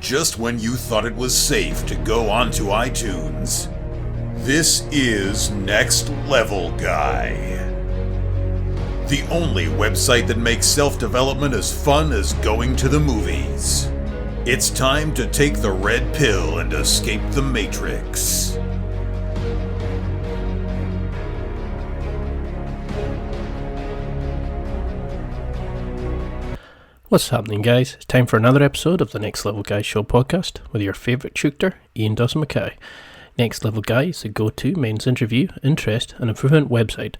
just when you thought it was safe to go onto iTunes. This is Next Level Guy, the only website that makes self-development as fun as going to the movies. It's time to take the red pill and escape the Matrix. What's happening, guys? It's time for another episode of the Next Level Guy Show podcast with your favourite tutor, Ian Dawson Mackay. Next Level Guy is the go-to men's interview, interest and improvement website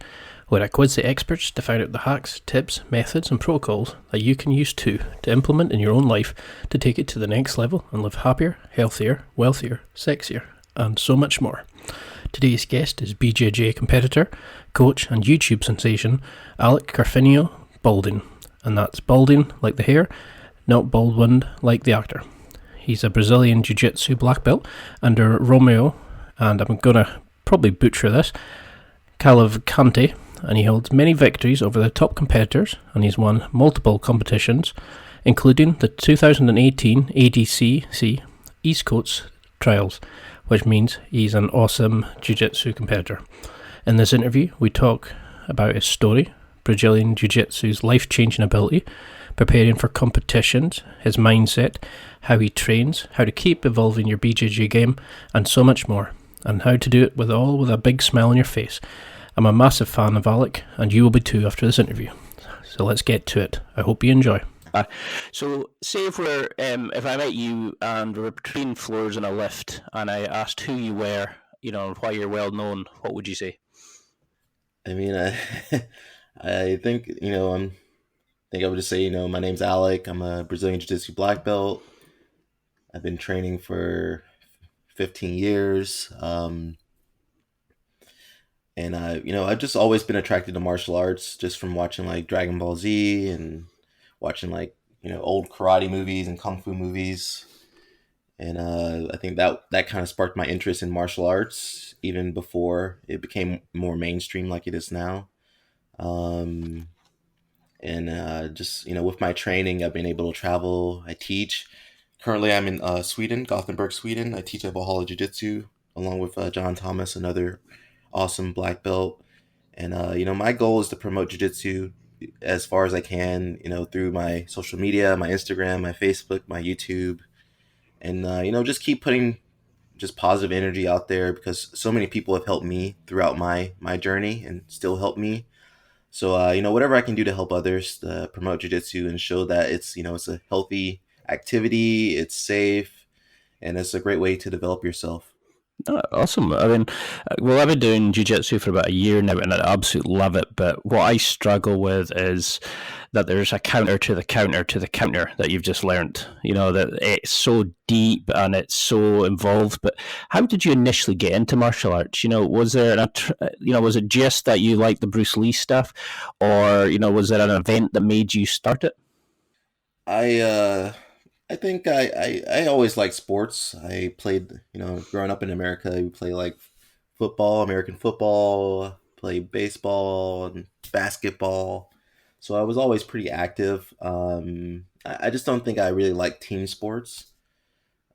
where I quiz the experts to find out the hacks, tips, methods and protocols that you can use to implement in your own life to take it to the next level and live happier, healthier, wealthier, sexier and so much more. Today's guest is BJJ competitor, coach and YouTube sensation Alec Cofrinho Baulding. And that's balding like the hair, not baldwin like the actor. He's a Brazilian Jiu-Jitsu black belt under Romero, and I'm going to probably butcher this, Cavalcanti, and he holds many victories over the top competitors, and he's won multiple competitions, including the 2018 ADCC East Coast Trials, which means he's an awesome Jiu-Jitsu competitor. In this interview, we talk about his story, Brazilian Jiu-Jitsu's life-changing ability, preparing for competitions, his mindset, how he trains, how to keep evolving your BJJ game, and so much more, and how to do it with a big smile on your face. I'm a massive fan of Alec, and you will be too after this interview. So let's get to it. I hope you enjoy. So say if I met you and we're between floors in a lift, and I asked who you were, and why you're well known, what would you say? I mean, I think, I would just say, my name's Alec. I'm a Brazilian Jiu-Jitsu black belt. I've been training for 15 years. And I've just always been attracted to martial arts just from watching like Dragon Ball Z and watching like, old karate movies and kung fu movies. And I think that kind of sparked my interest in martial arts even before it became more mainstream like it is now. With my training, I've been able to travel. I teach. Currently, I'm in Sweden, Gothenburg, Sweden. I teach at Valhalla Jiu-Jitsu along with John Thomas, another awesome black belt. And, my goal is to promote Jiu-Jitsu as far as I can, through my social media, my Instagram, my Facebook, my YouTube. And, just keep putting just positive energy out there because so many people have helped me throughout my journey and still help me. So, whatever I can do to help others promote jiu-jitsu and show that it's a healthy activity, it's safe, and it's a great way to develop yourself. Oh, awesome. I mean, I've been doing jiu-jitsu for about a year now and I absolutely love it. But what I struggle with is that there's a counter to the counter to the counter that you've just learned. That it's so deep and it's so involved. But how did you initially get into martial arts? Was there was it just that you liked the Bruce Lee stuff, or was there an event that made you start it? I think I always liked sports. I played, growing up in America, we play like football, American football, play baseball and basketball. So I was always pretty active. I just don't think I really like team sports.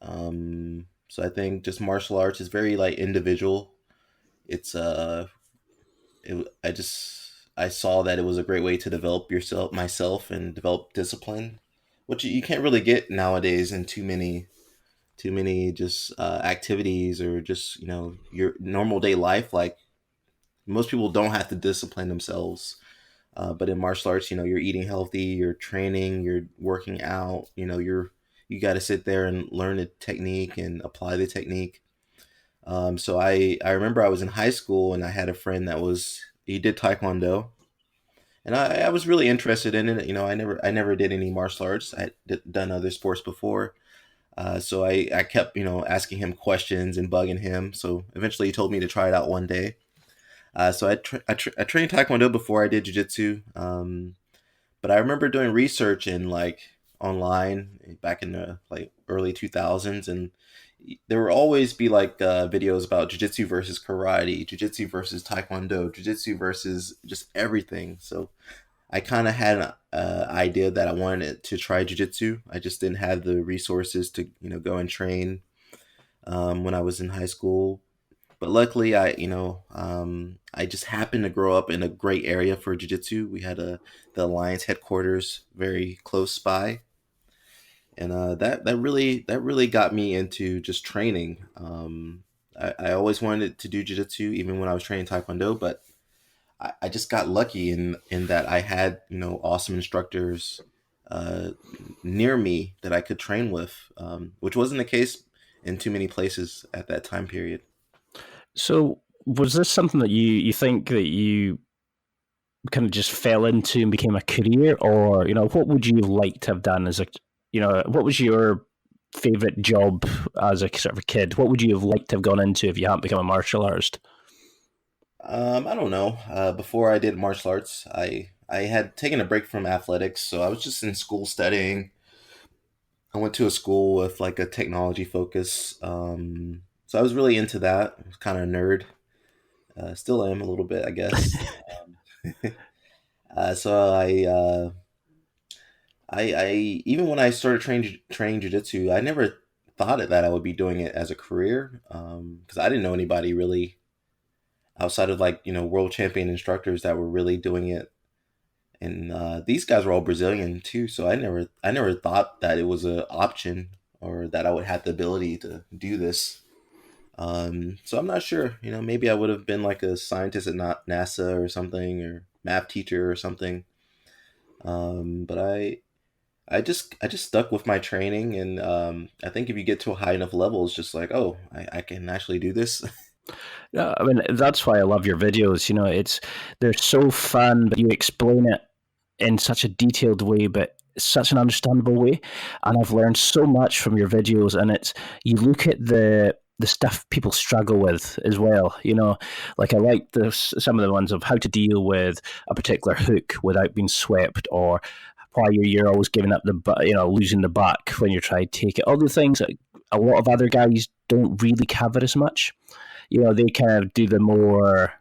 So I think just martial arts is very like individual. It's I saw that it was a great way to develop myself and develop discipline, which you can't really get nowadays in too many just activities or just your normal day life. Like most people don't have to discipline themselves, but in martial arts, you're eating healthy, you're training, you're working out. You got to sit there and learn the technique and apply the technique. So I remember I was in high school and I had a friend he did Taekwondo. And I was really interested in it. I never did any martial arts. I had done other sports before. So I kept, asking him questions and bugging him. So eventually he told me to try it out one day. So I trained Taekwondo before I did Jiu-Jitsu. But I remember doing research in like online back in the like early 2000s. And there would always be like videos about jiu-jitsu versus karate, jiu-jitsu versus taekwondo, jiu-jitsu versus just everything. So I kind of had an idea that I wanted to try jiu-jitsu. I just didn't have the resources to, go and train when I was in high school. But luckily, I just happened to grow up in a great area for jiu-jitsu. We had the Alliance headquarters very close by, and that really got me into just training. I always wanted to do jiu-jitsu even when I was training taekwondo, but I just got lucky in that I had awesome instructors uh, near me that I could train with, which wasn't the case in too many places at that time period. So was this something that you think that you kind of just fell into and became a career, or what would you have liked to have done as a what was your favorite job as a sort of a kid? What would you have liked to have gone into if you hadn't become a martial artist? I don't know. Before I did martial arts, I had taken a break from athletics, so I was just in school studying. I went to a school with like a technology focus, so I was really into that. I was kind of a nerd. Still am a little bit, I guess. So I even when I started training jujitsu, I never thought that I would be doing it as a career, because I didn't know anybody really outside of like world champion instructors that were really doing it, and these guys were all Brazilian too. So I never thought that it was an option or that I would have the ability to do this. So I'm not sure. Maybe I would have been like a scientist at NASA or something, or math teacher or something. But I just stuck with my training, and I think if you get to a high enough level, it's just like, oh, I can actually do this. Yeah, I mean, that's why I love your videos. They're so fun, but you explain it in such a detailed way, but such an understandable way. And I've learned so much from your videos. And you look at the stuff people struggle with as well. Like I like some of the ones of how to deal with a particular hook without being swept, or why you're always giving up losing the back when you're trying to take it. All the things that a lot of other guys don't really cover as much. They kind of do the more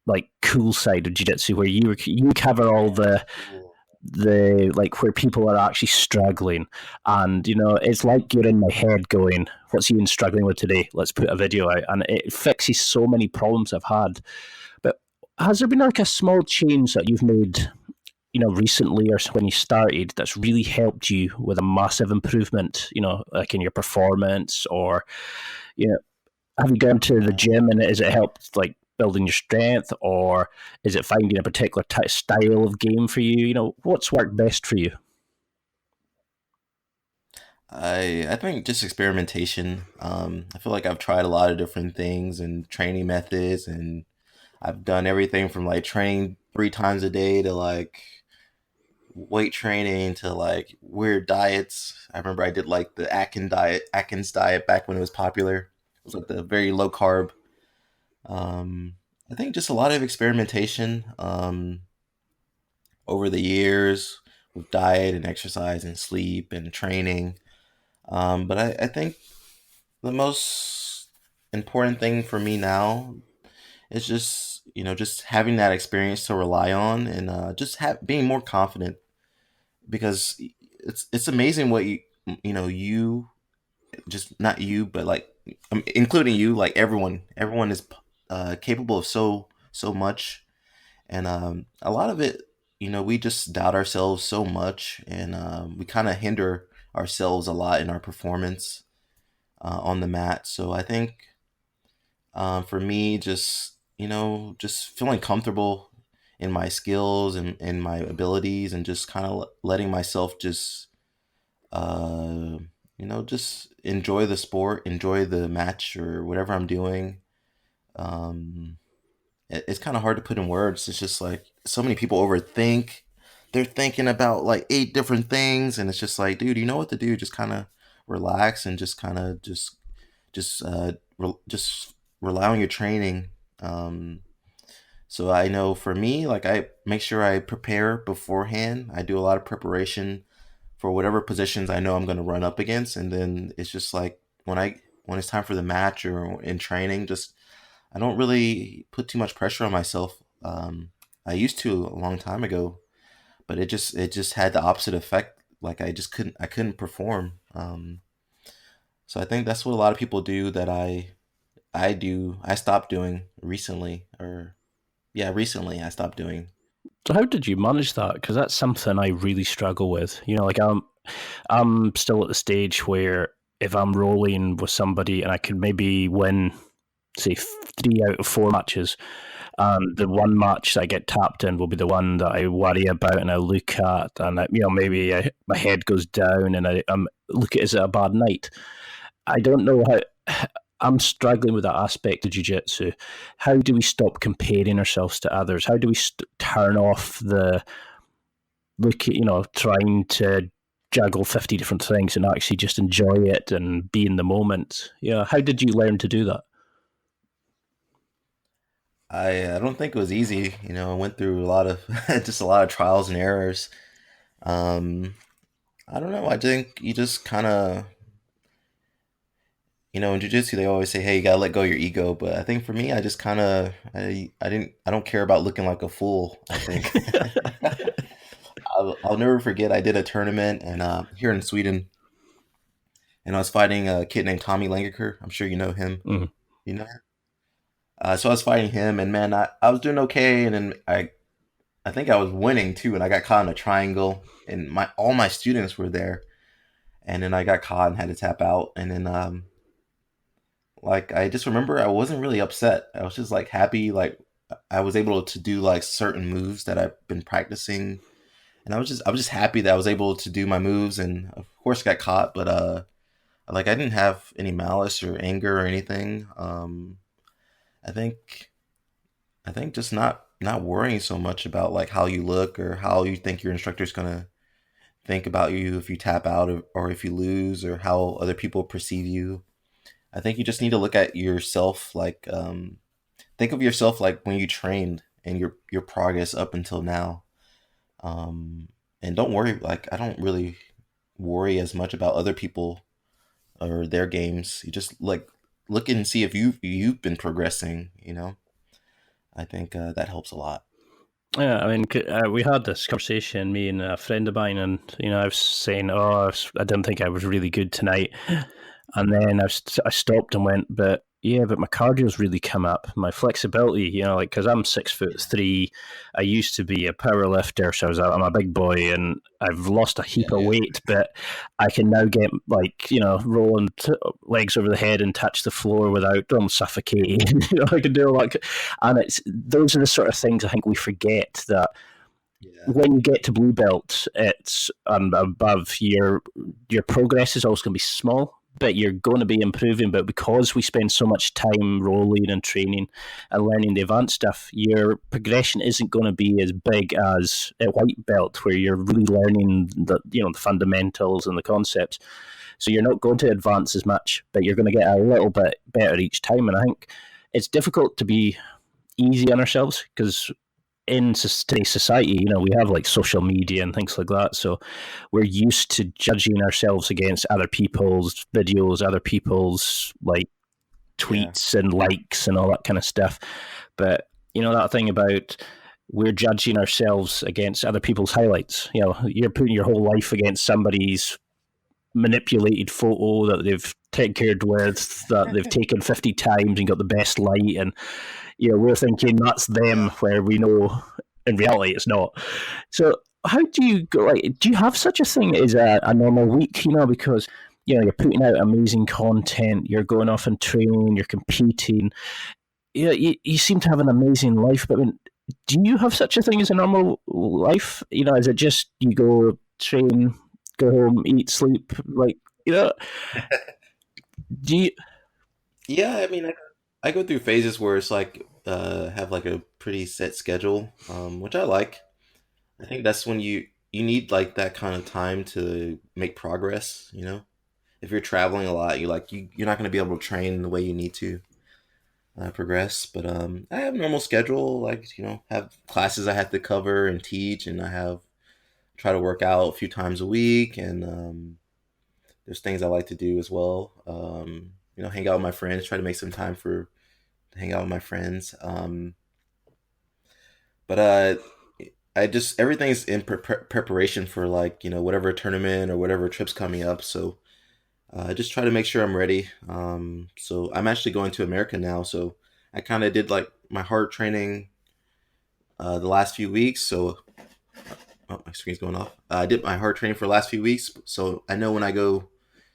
like cool side of jiu-jitsu, where you cover all the like where people are actually struggling, and it's like you're in my head going, what's Ian struggling with today, let's put a video out, and it fixes so many problems I've had. But has there been like a small change that you've made recently, or when you started, that's really helped you with a massive improvement, like in your performance, or you know have you gone to the gym and has it helped like building your strength, or is it finding a particular style of game for you? What's worked best for you? I think just experimentation. I feel like I've tried a lot of different things and training methods, and I've done everything from like training 3 times a day to like weight training to like weird diets. I remember I did like the Atkins diet back when it was popular. It was like the very low carb. I think just a lot of experimentation over the years with diet and exercise and sleep and training. But I think the most important thing for me now is just having that experience to rely on, and just being more confident, because it's amazing what you just not you, but like including you, like everyone is capable of so much, and a lot of it, we just doubt ourselves so much, and we kind of hinder ourselves a lot in our performance on the mat. So I think for me, just feeling comfortable in my skills and my abilities, and just kind of letting myself just uh, just enjoy the sport, enjoy the match or whatever I'm doing. Um, it's kind of hard to put in words. It's just like so many people overthink. They're thinking about like 8 different things, and it's just like, dude, you know what to do. Just kind of relax and just kind of just rely on your training. Um, so I know for me, like I make sure I prepare beforehand. I do a lot of preparation for whatever positions I know I'm going to run up against, and then it's just like when it's time for the match or in training, just I don't really put too much pressure on myself. I used to a long time ago, but it just had the opposite effect. Like I couldn't perform. So I think that's what a lot of people do that I stopped doing recently, or yeah, recently I stopped doing. So how did you manage that? Because that's something I really struggle with. You know, like I'm still at the stage where if I'm rolling with somebody and I could maybe win, say, 3 out of 4 matches, the one match that I get tapped in will be the one that I worry about and I look at, and maybe my head goes down and I'm look at it as a bad night. I don't know how. I'm struggling with that aspect of jiu-jitsu. How do we stop comparing ourselves to others? How do we turn off the look at, trying to juggle 50 different things and actually just enjoy it and be in the moment? Yeah, how did you learn to do that? I don't think it was easy. I went through a lot of just a lot of trials and errors. Um, I don't know. I think you just kind of, in jiu-jitsu they always say, hey, you gotta let go of your ego. But I think for me, I just kind of, I don't care about looking like a fool. I think I'll never forget. I did a tournament and here in Sweden, and I was fighting a kid named Tommy Langaker. I'm sure you know him. Mhm. You know. So I was fighting him, and man, I was doing okay, and then I think I was winning too, and I got caught in a triangle, and my all my students were there, and then I got caught and had to tap out, and then like I just remember I wasn't really upset. I was just like happy, like I was able to do like certain moves that I've been practicing, and I was just happy that I was able to do my moves, and of course got caught, but like I didn't have any malice or anger or anything. I think I think just not worrying so much about like how you look or how you think your instructor's gonna think about you if you tap out, or if you lose, or how other people perceive you. I think you just need to look at yourself like think of yourself like when you trained and your progress up until now. And don't worry, like I don't really worry as much about other people or their games. You just like look and see if you've been progressing. I think that helps a lot. Yeah, I mean, we had this conversation, me and a friend of mine, and I was saying, "Oh, I didn't think I was really good tonight," and then I stopped and went, "But yeah, but my cardio's really come up, my flexibility, like because I'm 6'3", I used to be a power lifter, so I'm a big boy, and I've lost a heap of Yeah, weight, but I can now get like rolling legs over the head and touch the floor without suffocating. I can do all that, and it's those are the sort of things I think we forget that yeah, when you get to blue belt, it's above your progress is always going to be small, but you're going to be improving. But because we spend so much time rolling and training and learning the advanced stuff, your progression isn't going to be as big as at white belt, where you're really learning the fundamentals and the concepts. So you're not going to advance as much, but you're going to get a little bit better each time. And I think it's difficult to be easy on ourselves because in today's society, we have like social media and things like that. So we're used to judging ourselves against other people's videos, other people's like yeah, tweets and likes and all that kind of stuff. But that thing about we're judging ourselves against other people's highlights. You're putting your whole life against somebody's manipulated photo that they've tinkered with, that they've taken 50 times and got the best light, and we're thinking that's them, yeah. where we know in reality it's not. So how do you go? Like, do you have such a thing as a normal week? Because you're putting out amazing content, you're going off and training, you're competing. You seem to have an amazing life, but I mean, do you have such a thing as a normal life? Is it just you go train, go home, eat, sleep? Like, do you? Yeah, I mean, I go through phases where it's like have like a pretty set schedule, which I like. I think that's when you need like that kind of time to make progress. If you're traveling a lot, you're not going to be able to train the way you need to progress. But I have a normal schedule, like have classes I have to cover and teach, and I have try to work out a few times a week, and there's things I like to do as well. Hang out with my friends, try to make some time for to hang out with my friends. But I just everything's in preparation for like whatever tournament or whatever trip's coming up. So I just try to make sure I'm ready. So I'm actually going to America now. So I kind of did like my hard training the last few weeks. So oh, my screen's going off. I did my hard training for the last few weeks. So I know when I go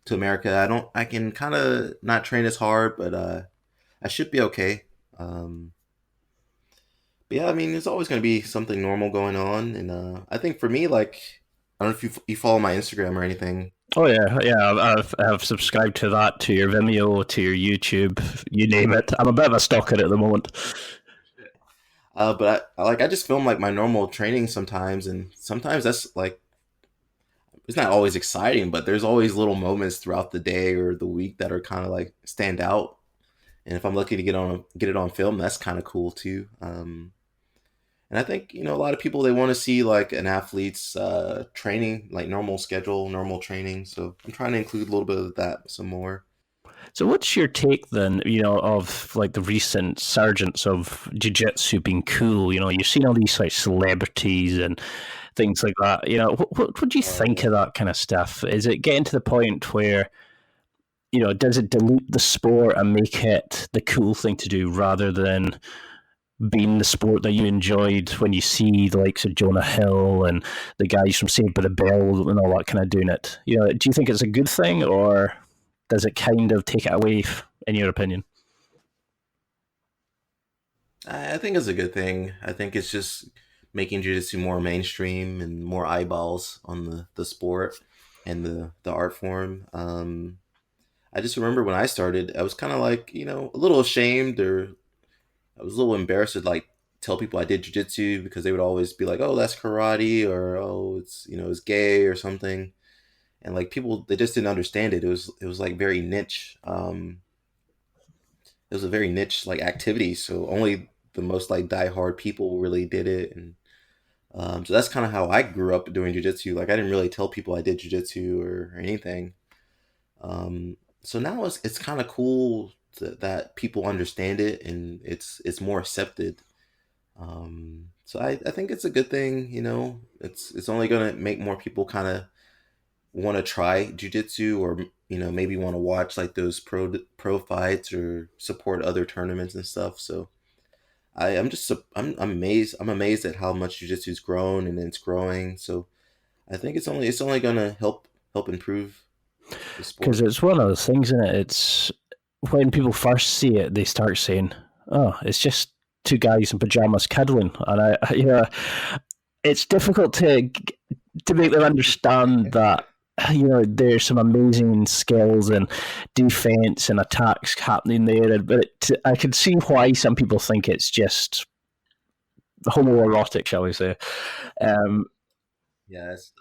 to America, I can kind of not train as hard, but I should be okay. Um, but yeah, I mean, there's always going to be something normal going on, and I think for me, like, I don't know if you follow my Instagram or anything. Oh yeah. I've subscribed to that, to your Vimeo, to your YouTube, you name it. I'm a bit of a stalker at the moment. But I just film like my normal training sometimes, and sometimes that's like it's not always exciting, but there's always little moments throughout the day or the week that are kind of like stand out. And if I'm lucky to get it on film, that's kind of cool too. And I think a lot of people they want to see like an athlete's training, like normal schedule, normal training. So I'm trying to include a little bit of that some more. So, what's your take then? Of like the recent surgence of jiu-jitsu being cool. You've seen all these like celebrities and things like that. What do you think of that kind of stuff? Is it getting to the point where does it dilute the sport and make it the cool thing to do rather than being the sport that you enjoyed when you see the likes of Jonah Hill and the guys from Saved by the Bell and all that kind of doing it? Do you think it's a good thing or does it kind of take it away, in your opinion? I think it's a good thing. I think it's just making jiu-jitsu more mainstream and more eyeballs on the sport and the art form. I just remember when I started, I was kind of like, a little ashamed or I was a little embarrassed to like tell people I did jiu-jitsu because they would always be like, "Oh, that's karate," or "Oh, it's gay" or something. And like people, they just didn't understand it. It was like very niche. It was a very niche like activity, so only the most like diehard people really did it. And so that's kind of how I grew up doing jiu-jitsu. Like I didn't really tell people I did jiu-jitsu or anything. So now it's kind of cool that people understand it and it's more accepted. So I think it's a good thing. It's only gonna make more people kind of want to try jujitsu or maybe want to watch like those pro fights or support other tournaments and stuff. So I'm just I'm amazed. I'm amazed at how much jujitsu's grown and it's growing. So I think it's only gonna help improve the Because sport. it's one of those things, isn't it? It's when people first see it, they start saying, "Oh, it's just two guys in pajamas cuddling," and it's difficult to make them understand that there's some amazing skills and defense and attacks happening there. But I can see why some people think it's just homoerotic, shall we say? Um, Yeah, it's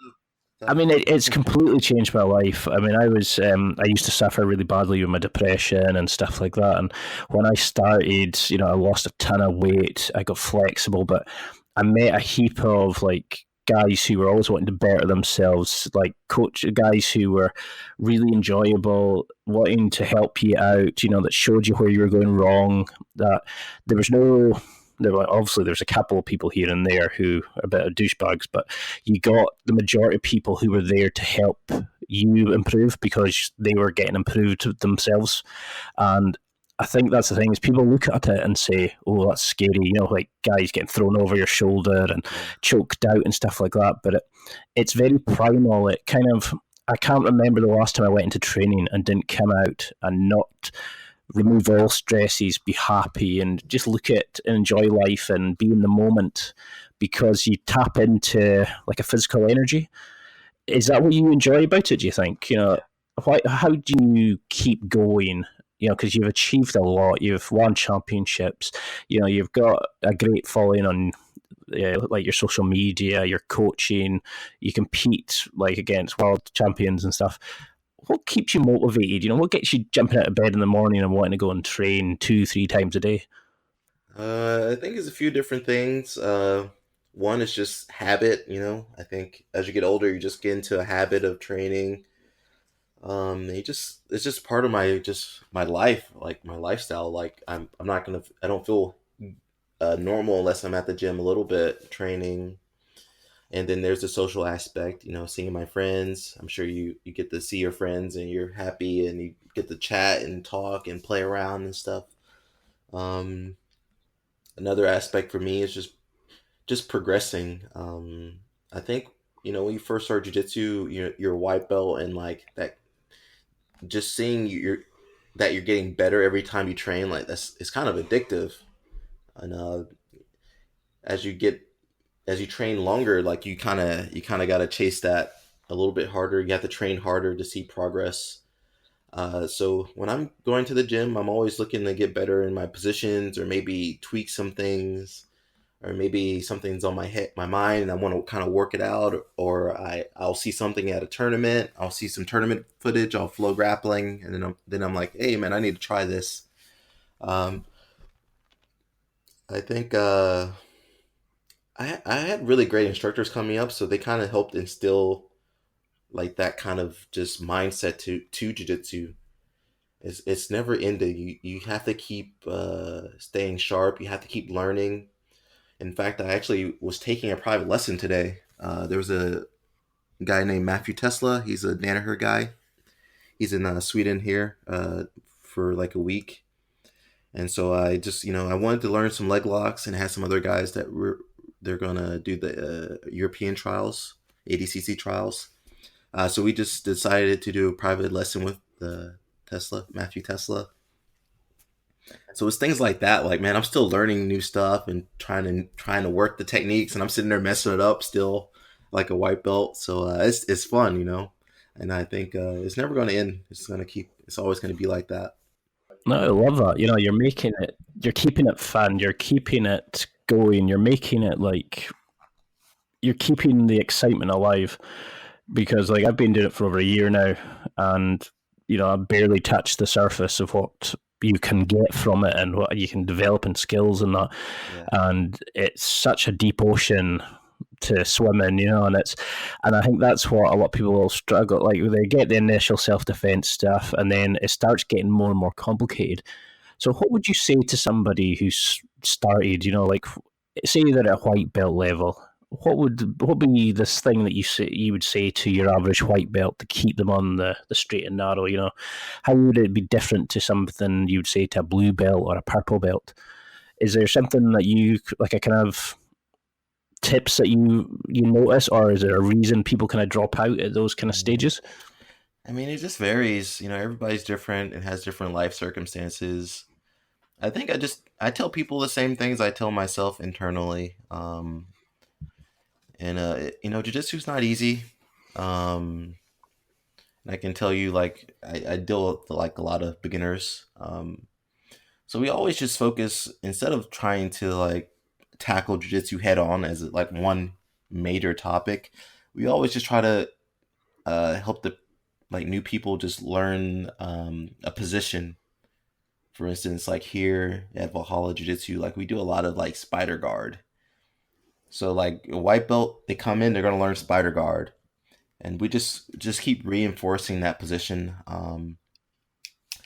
I tough. mean, it's completely changed my life. I mean, I used to suffer really badly with my depression and stuff like that. And when I started, I lost a ton of weight. I got flexible, but I met a heap of like guys who were always wanting to better themselves, like coach guys who were really enjoyable, wanting to help you out. That showed you where you were going wrong. That there was no there were obviously there's a couple of people here and there who are a bit of douchebags, but you got the majority of people who were there to help you improve because they were getting improved themselves. And I think that's the thing is people look at it and say, "Oh, that's scary," like guys getting thrown over your shoulder and Yeah. choked out and stuff like that. But it's very primal. It kind of I can't remember the last time I went into training and didn't come out and not remove all stresses, be happy, and just look at and enjoy life and be in the moment because you tap into like a physical energy. Is that what you enjoy about it? Do you think? How do you keep going? Because you've achieved a lot. You've won championships. You've got a great following on like your social media, your coaching. You compete like against world champions and stuff. What keeps you motivated? What gets you jumping out of bed in the morning and wanting to go and train 2, 3 times a day? I think it's a few different things. One is just habit. I think as you get older, you just get into a habit of training. It's just part of my life, like my lifestyle. Like I'm not gonna, I don't feel normal unless I'm at the gym a little bit training. And then there's the social aspect, seeing my friends. I'm sure you get to see your friends and you're happy and you get to chat and talk and play around and stuff. Um, Another aspect for me is just progressing. I think when you first start jiu-jitsu, you're a white belt, and like that, just seeing that you're getting better every time you train, like it's kind of addictive. And as you get as you train longer, like you kind of got to chase that a little bit harder. You have to train harder to see progress. So when I'm going to the gym, I'm always looking to get better in my positions, or maybe tweak some things, or maybe something's on my mind, and I want to kind of work it out. Or I'll see something at a tournament. I'll see some tournament footage. I'll flow grappling, and then I'm like, hey man, I need to try this. Um, I think I had really great instructors coming up, so they kind of helped instill like that kind of just mindset to jiu-jitsu. It's never ending. You have to keep staying sharp. You have to keep learning. In fact, I actually was taking a private lesson today. There was a guy named Matthew Tesla. He's a Danaher guy. He's in Sweden here for like a week. And so I just, I wanted to learn some leg locks, and had some other guys that they're going to do the European trials, ADCC trials. So we just decided to do a private lesson with Matthew Tesla. So it's things like that. Like, man, I'm still learning new stuff and trying to work the techniques, and I'm sitting there messing it up still, like a white belt. So it's fun, and I think it's never going to end. It's always going to be like that. No, I love that. You're keeping it fun, you're keeping it going, you're making it like you're keeping the excitement alive. Because like I've been doing it for over a year now, and I've barely touched the surface of what you can get from it and what you can develop in skills and that. Yeah. And it's such a deep ocean to swim in, and I think that's what a lot of people will struggle. Like they get the initial self-defense stuff, and then it starts getting more and more complicated. So what would you say to somebody who's started, like say they're at a white belt level? What would be this thing that you would say to your average white belt to keep them on the straight and narrow? How would it be different to something you would say to a blue belt or a purple belt? Is there something that you like a kind of tips that you notice, or is there a reason people kind of drop out at those kind of stages? I mean, it just varies. Everybody's different and has different life circumstances. I think I tell people the same things I tell myself internally. Jiu-jitsu's not easy. And I can tell you, like, I deal with like a lot of beginners. So we always just focus, instead of trying to like tackle jiu-jitsu head on as like one major topic, we always just try to help the like new people just learn a position. For instance, like here at Valhalla Jiu-Jitsu, like we do a lot of like spider guard. So like a white belt, they come in, they're going to learn spider guard. And we just keep reinforcing that position. And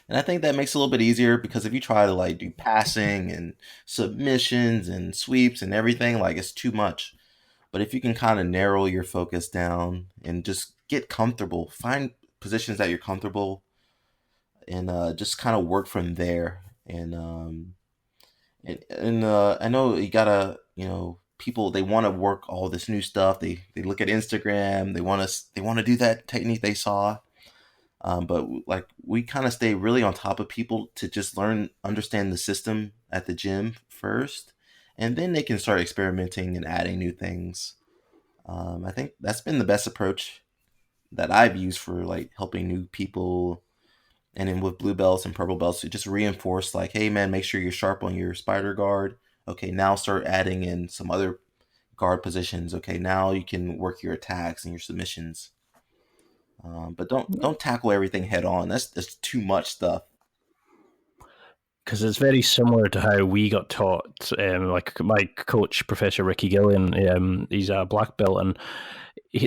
I think that makes it a little bit easier, because if you try to like do passing and submissions and sweeps and everything, like it's too much. But if you can kind of narrow your focus down and just get comfortable, find positions that you're comfortable, and just kind of work from there. And I know you gotta, people, they want to work all this new stuff. They look at Instagram. They want to do that technique they saw. But like we kind of stay really on top of people to just understand the system at the gym first, and then they can start experimenting and adding new things. I think that's been the best approach that I've used for like helping new people. And then with blue belts and purple belts, to just reinforce like, hey man, make sure you're sharp on your spider guard. Okay, now start adding in some other guard positions. Okay, now you can work your attacks and your submissions. But don't tackle everything head on. That's too much stuff. Because it's very similar to how we got taught. Like my coach, Professor Ricky Gillian, he's a black belt, and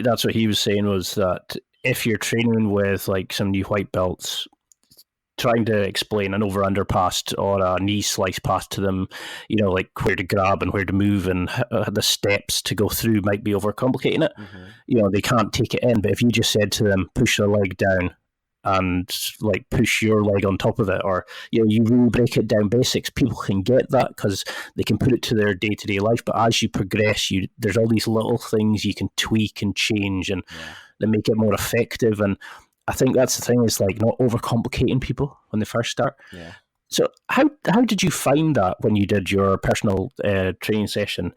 that's what he was saying, was that if you're training with like some new white belts, trying to explain an over-under pass or a knee slice pass to them, like where to grab and where to move and the steps to go through might be overcomplicating it. Mm-hmm. They can't take it in. But if you just said to them, push their leg down and like push your leg on top of it, or you really break it down basics, people can get that because they can put it to their day-to-day life. But as you progress, there's all these little things you can tweak and change and that make it more effective. And I think that's the thing, is like not overcomplicating people when they first start. Yeah. So how did you find that when you did your personal training session?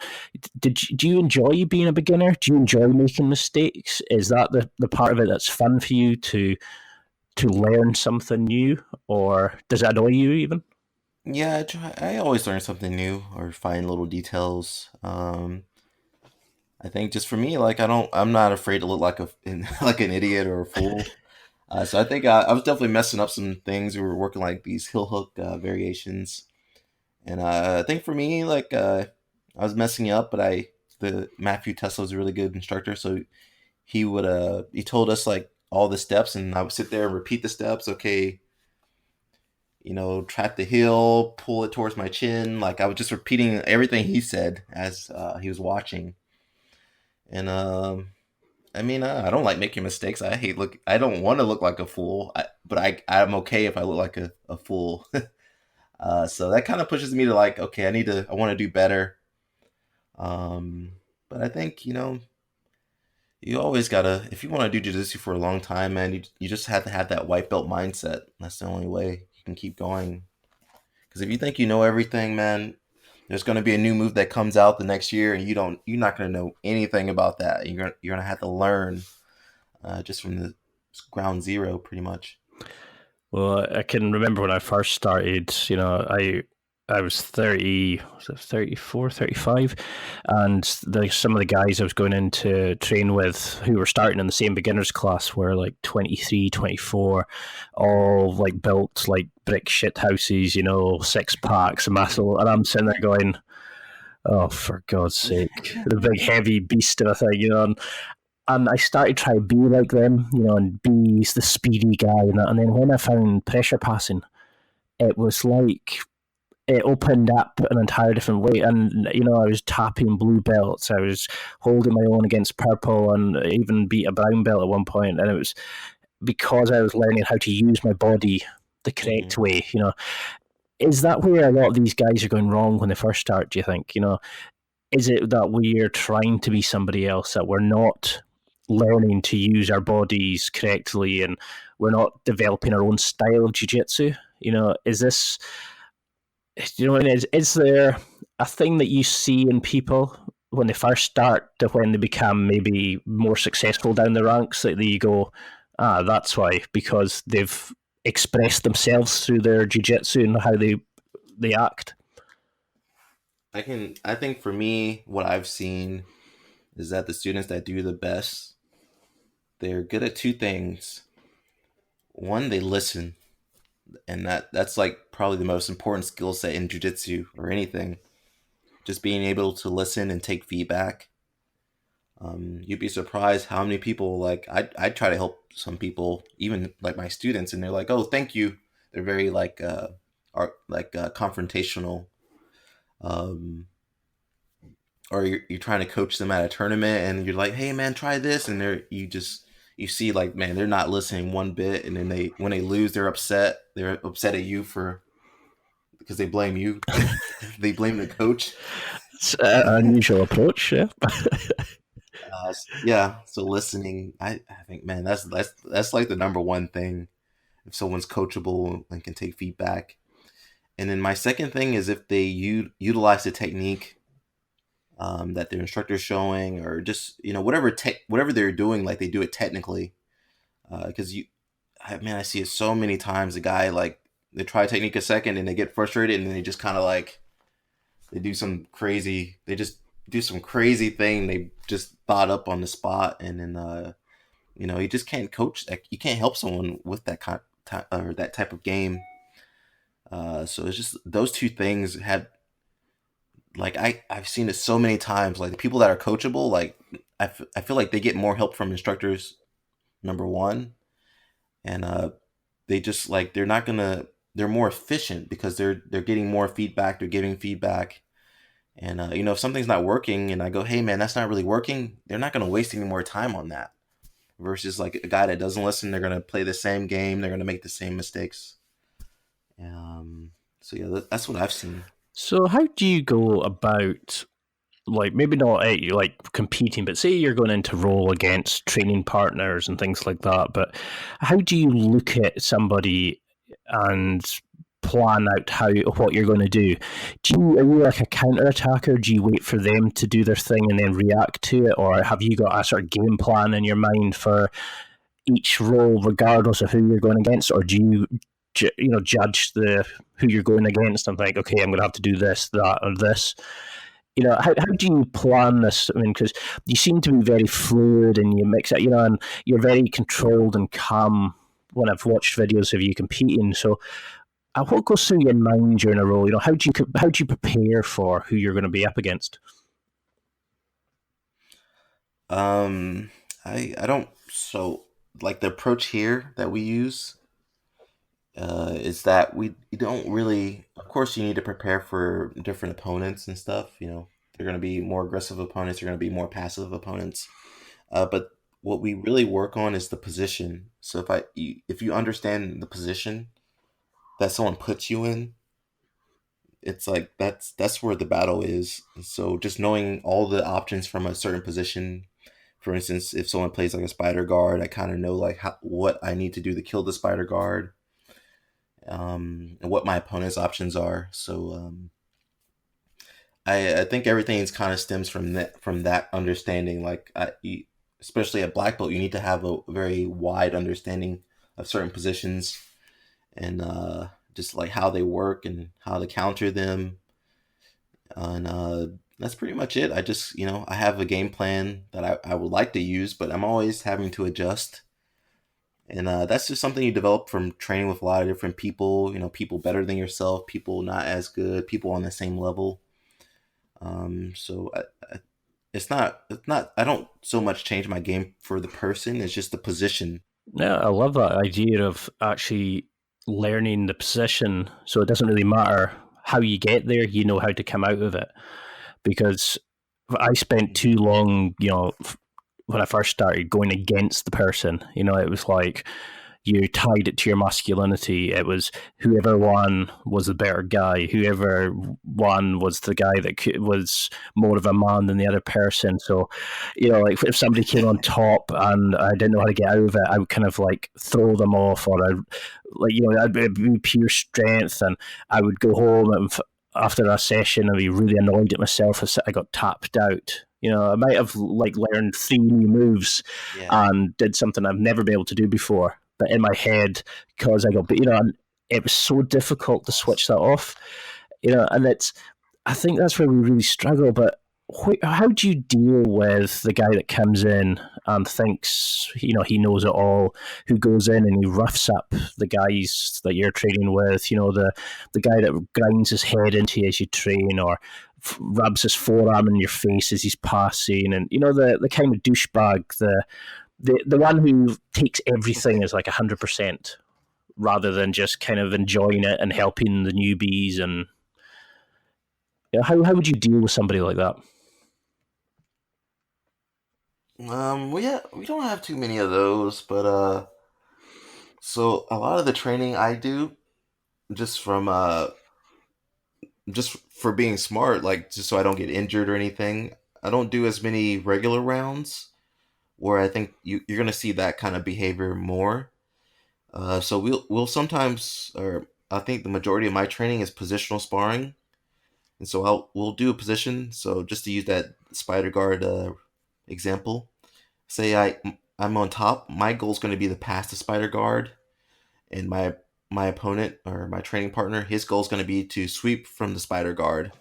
Do you enjoy being a beginner? Do you enjoy making mistakes? Is that the part of it that's fun for you to learn something new, or does it annoy you even? Yeah, I always learn something new or find little details. I think just for me, like I'm not afraid to look like like an idiot or a fool. So I think I was definitely messing up some things. We were working like these heel hook variations, and I think for me, like I was messing up, but the Matthew Tesla was a really good instructor, so he told us like all the steps, and I would sit there and repeat the steps. Okay, track the heel, pull it towards my chin. Like I was just repeating everything he said as he was watching, and I mean, I don't like making mistakes. I don't want to look like a fool, but I'm okay if I look like a fool. So that kind of pushes me to like, okay, I want to do better. But I think, you always gotta, if you want to do jiu-jitsu for a long time, man, you just have to have that white belt mindset. That's the only way you can keep going. Because if you think you know everything, man, there's going to be a new move that comes out the next year, and you're not going to know anything about that. You're going to have to learn just from the ground zero, pretty much. Well, I can remember when I first started, I was 34, 35, and some of the guys I was going in to train with who were starting in the same beginners class were like 23, 24, all like built like brick shit houses, 6-packs of muscle, and I'm sitting there going, oh, for God's sake, the big heavy beast of a thing, and I started trying to be like them, and be the speedy guy and that. And then when I found pressure passing, it was like it opened up an entire different way. And, I was tapping blue belts. I was holding my own against purple and even beat a brown belt at one point. And it was because I was learning how to use my body the correct way, Is that where a lot of these guys are going wrong when they first start, do you think? Is it that we're trying to be somebody else, that we're not learning to use our bodies correctly, and we're not developing our own style of jiu-jitsu? Is this, what I mean? Is there a thing that you see in people when they first start to when they become maybe more successful down the ranks, that you go, that's why, because they've expressed themselves through their jiu-jitsu and how they act? I think for me, what I've seen is that the students that do the best, they're good at two things. One, they listen, and that's like probably the most important skill set in jiu-jitsu or anything. Just being able to listen and take feedback. You'd be surprised how many people, like I try to help some people, even like my students, and they're like, "Oh, thank you." They're very like confrontational. Or you're trying to coach them at a tournament, and you're like, "Hey, man, try this," and you see like, man, they're not listening one bit, and then when they lose, they're upset. They're upset at you because they blame you. They blame the coach. It's an unusual approach, yeah. Yeah. So listening, I think, man, that's like the number one thing. If someone's coachable and can take feedback, and then my second thing is if they utilize the technique that their instructor's showing, or just whatever they're doing, like they do it technically. Because I see it so many times. A guy, like, they try a technique a second and they get frustrated, and then they just kind of like they just do some crazy thing they just thought up on the spot, and then you just can't coach. You can't help someone with that or that type of game. So it's just those two things have. Like I've seen it so many times. Like the people that are coachable, like I feel like they get more help from instructors, number one, and they just like they're more efficient because they're getting more feedback, they're giving feedback. And if something's not working and I go, hey man, that's not really working, they're not gonna waste any more time on that. Versus like a guy that doesn't listen, they're gonna play the same game, they're gonna make the same mistakes. So yeah, that's what I've seen. So how do you go about, like, maybe not like competing, but say you're going into roll against training partners and things like that, but how do you look at somebody and plan out what you're going to do? Are you like a counter attacker? Do you wait for them to do their thing and then react to it, or have you got a sort of game plan in your mind for each role, regardless of who you're going against, or do you judge who you're going against and think, okay, I'm going to have to do this, that, or this? How do you plan this? I mean, because you seem to be very fluid and you mix it, and you're very controlled and calm when I've watched videos of you competing. So, what goes through your mind during a role? How do you prepare for who you're going to be up against? I don't. So like the approach here that we use is that we don't really. Of course, you need to prepare for different opponents and stuff. They're going to be more aggressive opponents. They're going to be more passive opponents. But what we really work on is the position. So if you understand the position that someone puts you in, it's like that's where the battle is. So just knowing all the options from a certain position. For instance, if someone plays like a spider guard, I kind of know like what I need to do to kill the spider guard, and what my opponent's options are. So I think everything kind of stems from that understanding. Like especially at black belt, you need to have a very wide understanding of certain positions and just like how they work and how to counter them. And that's pretty much it. I just, I have a game plan that I would like to use, but I'm always having to adjust. And that's just something you develop from training with a lot of different people, people better than yourself, people not as good, people on the same level. So it's not, I don't so much change my game for the person. It's just the position. Yeah, I love that idea of actually learning the position. So it doesn't really matter how you get there, you know how to come out of it. Because I spent too long, when I first started going against the person, it was like you tied it to your masculinity. It was whoever won was the better guy. Whoever won was the guy that was more of a man than the other person. So, like if somebody came on top and I didn't know how to get out of it, I would kind of like throw them off, or I'd be pure strength, and I would go home and after a session I'd be really annoyed at myself as I got tapped out. I might have like learned 3 new moves and did something I've never been able to do before. But in my head, because I got, and it was so difficult to switch that off, and I think that's where we really struggle. But how do you deal with the guy that comes in and thinks, he knows it all, who goes in and he roughs up the guys that you're training with, the guy that grinds his head into you as you train, or rubs his forearm in your face as he's passing, and the kind of douchebag, the one who takes everything as like 100% rather than just kind of enjoying it and helping the newbies. And how would you deal with somebody like that? We don't have too many of those, but so a lot of the training I do just just for being smart, like just so I don't get injured or anything. I don't do as many regular rounds where I think you're going to see that kind of behavior more. So we'll sometimes, or I think the majority of my training is positional sparring, and so we'll do a position. So just to use that spider guard example, say I'm on top. My goal is going to be to pass the spider guard, and my opponent or my training partner, his goal is going to be to sweep from the spider guard.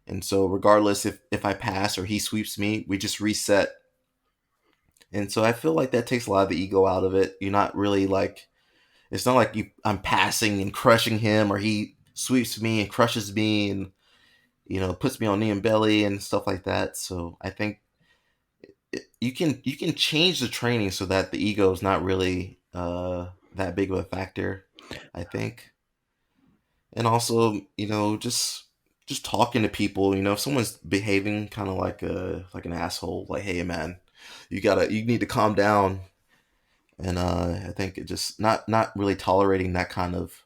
And so regardless if I pass or he sweeps me, we just reset. And so I feel like that takes a lot of the ego out of it. You're not really like, it's not like I'm passing and crushing him, or he sweeps me and crushes me and puts me on knee and belly and stuff like that. So I think you can change the training so that the ego is not really that big of a factor, I think. And also, just talking to people, if someone's behaving kind of like an asshole, like, hey man, you need to calm down. And I think it just not really tolerating that kind of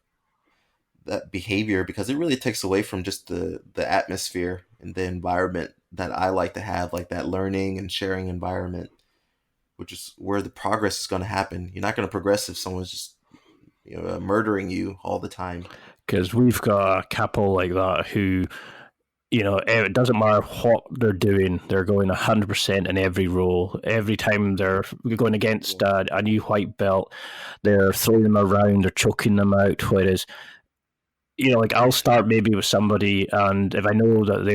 that behavior, because it really takes away from just the atmosphere and the environment that I like to have, like that learning and sharing environment, which is where the progress is going to happen. You're not going to progress if someone's just murdering you all the time. Because we've got a couple like that who, it doesn't matter what they're doing, they're going 100% in every role. Every time they're going against a new white belt, they're throwing them around, they're choking them out. Whereas, like I'll start maybe with somebody, and if I know that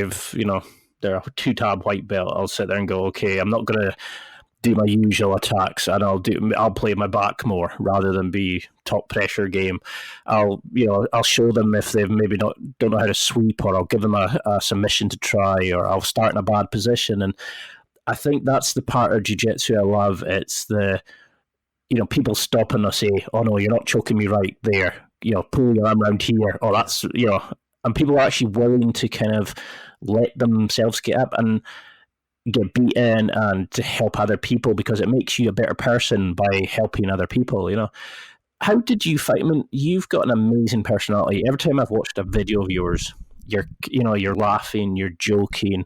they're a 2-tab white belt, I'll sit there and go, okay, I'm not going to do my usual attacks, and I'll play my back more rather than be top pressure game. I'll show them if they've maybe don't know how to sweep, or I'll give them a submission to try, or I'll start in a bad position. And I think that's the part of jiu-jitsu I love. It's the people stop and they'll say, oh no, you're not choking me right there, pull your arm around here, or that's and people are actually willing to kind of let themselves get up and get beaten and to help other people, because it makes you a better person by helping other people. How did you fight? I mean, you've got an amazing personality. Every time I've watched a video of yours, you're laughing, you're joking,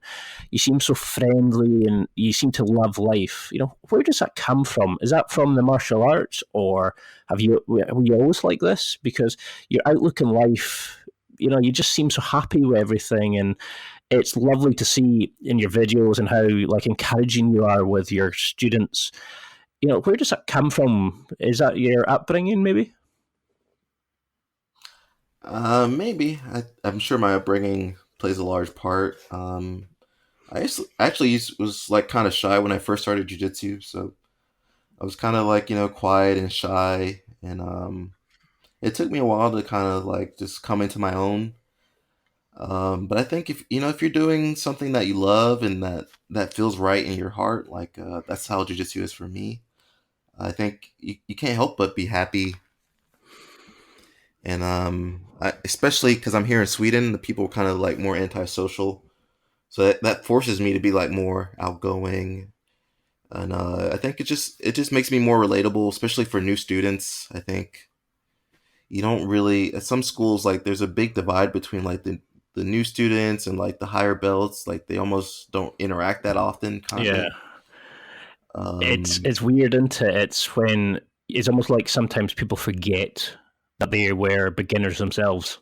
you seem so friendly, and you seem to love life. Where does that come from? Is that from the martial arts, or were you always like this? Because your outlook in life, you just seem so happy with everything, and it's lovely to see in your videos and how like encouraging you are with your students. Where does that come from? Is that your upbringing, maybe? Maybe. I'm sure my upbringing plays a large part. Actually was like kind of shy when I first started jiu-jitsu, so I was kind of like quiet and shy, and it took me a while to kind of like just come into my own. But I think if you're doing something that you love and that feels right in your heart, like that's how jiu-jitsu is for me. I think you can't help but be happy. And especially because I'm here in Sweden, the people are kind of like more antisocial, so that forces me to be like more outgoing. And I think it just makes me more relatable, especially for new students. I think you don't really, at some schools, like there's a big divide between like the new students and like the higher belts. Like they almost don't interact that often, kind Yeah. of. It's weird, isn't it? It's when it's almost like sometimes people forget that they were beginners themselves.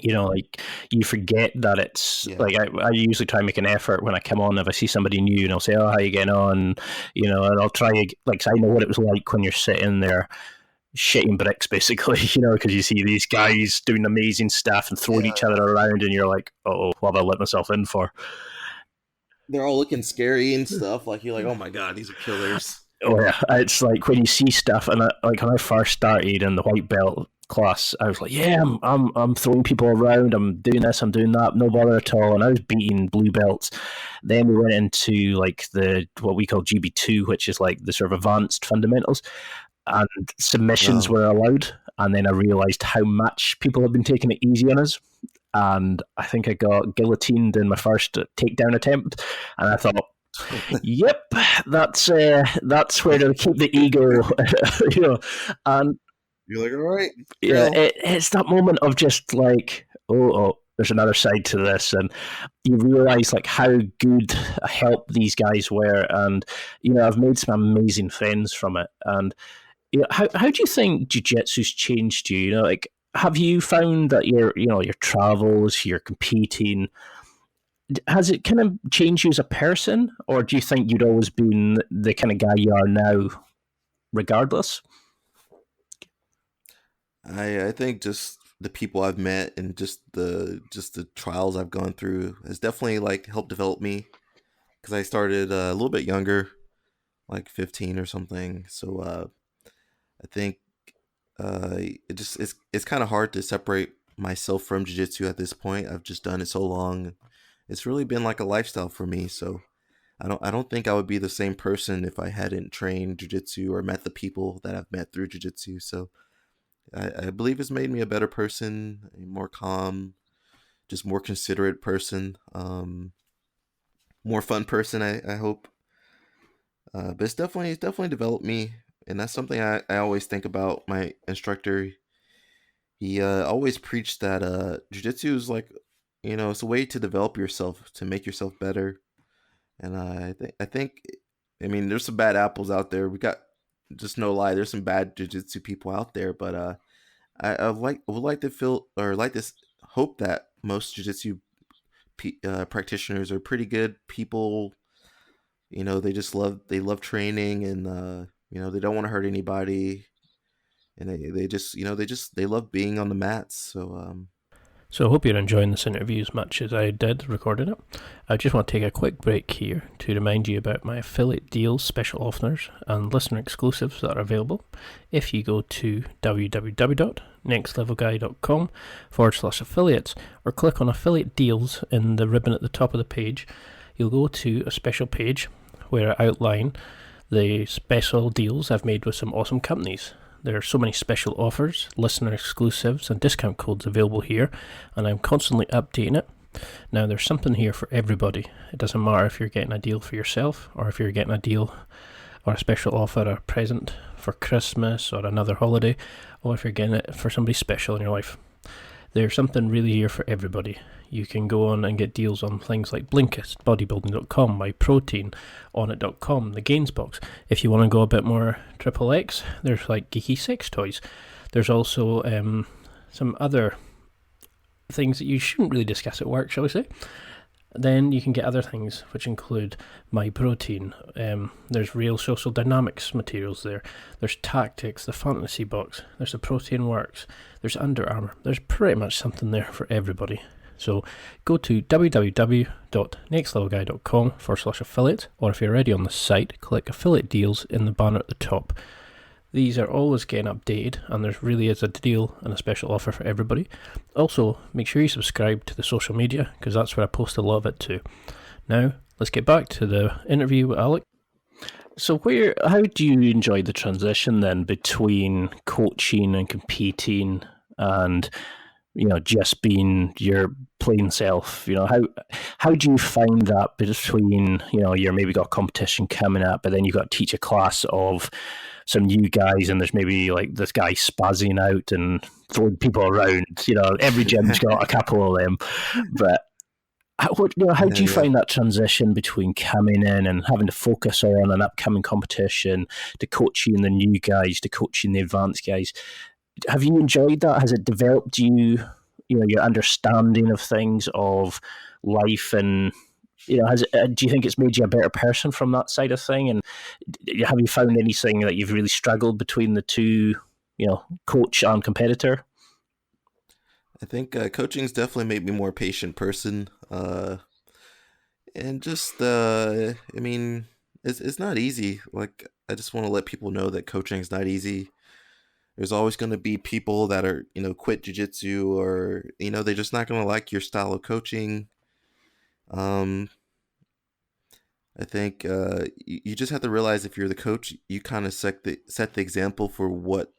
Like you forget that it's Yeah. like I usually try and make an effort when I come on. If I see somebody new, and I'll say, "Oh, how you getting on?" And I'll try, like, 'cause I know what it was like when you're sitting there shitting bricks, basically. Because you see these guys doing amazing stuff and throwing Yeah. each other around, and you're like, "Oh, what have I let myself in for?" They're all looking scary and stuff. Like you're like, oh my god, these are killers. Oh yeah, it's like when you see stuff, and like when I first started in the white belt class, I was like, yeah, I'm throwing people around, I'm doing this, I'm doing that, no bother at all, and I was beating blue belts. Then we went into like the what we call GB2, which is like the sort of advanced fundamentals, and submissions No. were allowed. And then I realized how much people have been taking it easy on us. And I think I got guillotined in my first takedown attempt, and I thought, yep, that's where they keep the ego, And You're like, all right, yeah, go. it's that moment of just like, oh, there's another side to this, and you realize like how good a help these guys were, and I've made some amazing friends from it. And how do you think jiu-jitsu's changed you? Like, have you found that your travels, your competing, has it kind of changed you as a person, or do you think you'd always been the kind of guy you are now, regardless? I think just the people I've met and just the trials I've gone through has definitely like helped develop me, because I started a little bit younger, like 15 or something. So I think it's kind of hard to separate myself from jiu-jitsu at this point. I've just done it so long. It's really been like a lifestyle for me. So I don't think I would be the same person if I hadn't trained jiu-jitsu or met the people that I've met through jiu-jitsu. So I believe it's made me a better person, a more calm, just more considerate person, more fun person. I hope. But it's definitely developed me, and that's something I always think about. My instructor, he always preached that jiu-jitsu is like, it's a way to develop yourself, to make yourself better. And I mean, there's some bad apples out there. We got, just no lie, there's some bad jiu-jitsu people out there. But I would like to feel, or like to hope that most jiu-jitsu practitioners are pretty good people. They love training, and they don't want to hurt anybody, and they love being on the mats. So I hope you're enjoying this interview as much as I did recording it. I just want to take a quick break here to remind you about my affiliate deals, special offers, and listener exclusives that are available. If you go to www.nextlevelguy.com/affiliates or click on affiliate deals in the ribbon at the top of the page, you'll go to a special page where I outline the special deals I've made with some awesome companies. There are so many special offers, listener exclusives, and discount codes available here, and I'm constantly updating it. Now, there's something here for everybody. It doesn't matter if you're getting a deal for yourself, or if you're getting a deal or a special offer or a present for Christmas or another holiday, or if you're getting it for somebody special in your life. There's something really here for everybody. You can go on and get deals on things like Blinkist, bodybuilding.com, MyProtein, Onnit.com, the Gains Box. If you want to go a bit more XXX, there's like geeky sex toys. There's also some other things that you shouldn't really discuss at work, shall we say. Then you can get other things, which include MyProtein. There's real social dynamics materials there. There's Tactics, the Fantasy Box. There's the Protein Works. There's Under Armour. There's pretty much something there for everybody. So go to www.nextlevelguy.com/affiliate, or if you're already on the site, click affiliate deals in the banner at the top. These are always getting updated, and there really is a deal and a special offer for everybody. Also, make sure you subscribe to the social media, because that's where I post a lot of it too. Now, let's get back to the interview with Alec. So how do you enjoy the transition then between coaching and competing and, just being your plain self? How do you find that between, you're maybe got a competition coming up, but then you've got to teach a class of some new guys, and there's maybe like this guy spazzing out and throwing people around. Every gym's got a couple of them. But how do you find that transition between coming in and having to focus on an upcoming competition to coaching the new guys to coaching the advanced guys? Have you enjoyed that? Has it developed your understanding of things, of life, and do you think it's made you a better person from that side of thing? And have you found anything that you've really struggled between the two, coach and competitor? I think coaching's definitely made me a more patient person, and just I mean, it's not easy. Like, I just want to let people know that coaching's not easy. There's always going to be people that are quit jiu-jitsu, or they're just not going to like your style of coaching. I think you just have to realize, if you're the coach, you kind of set the example for what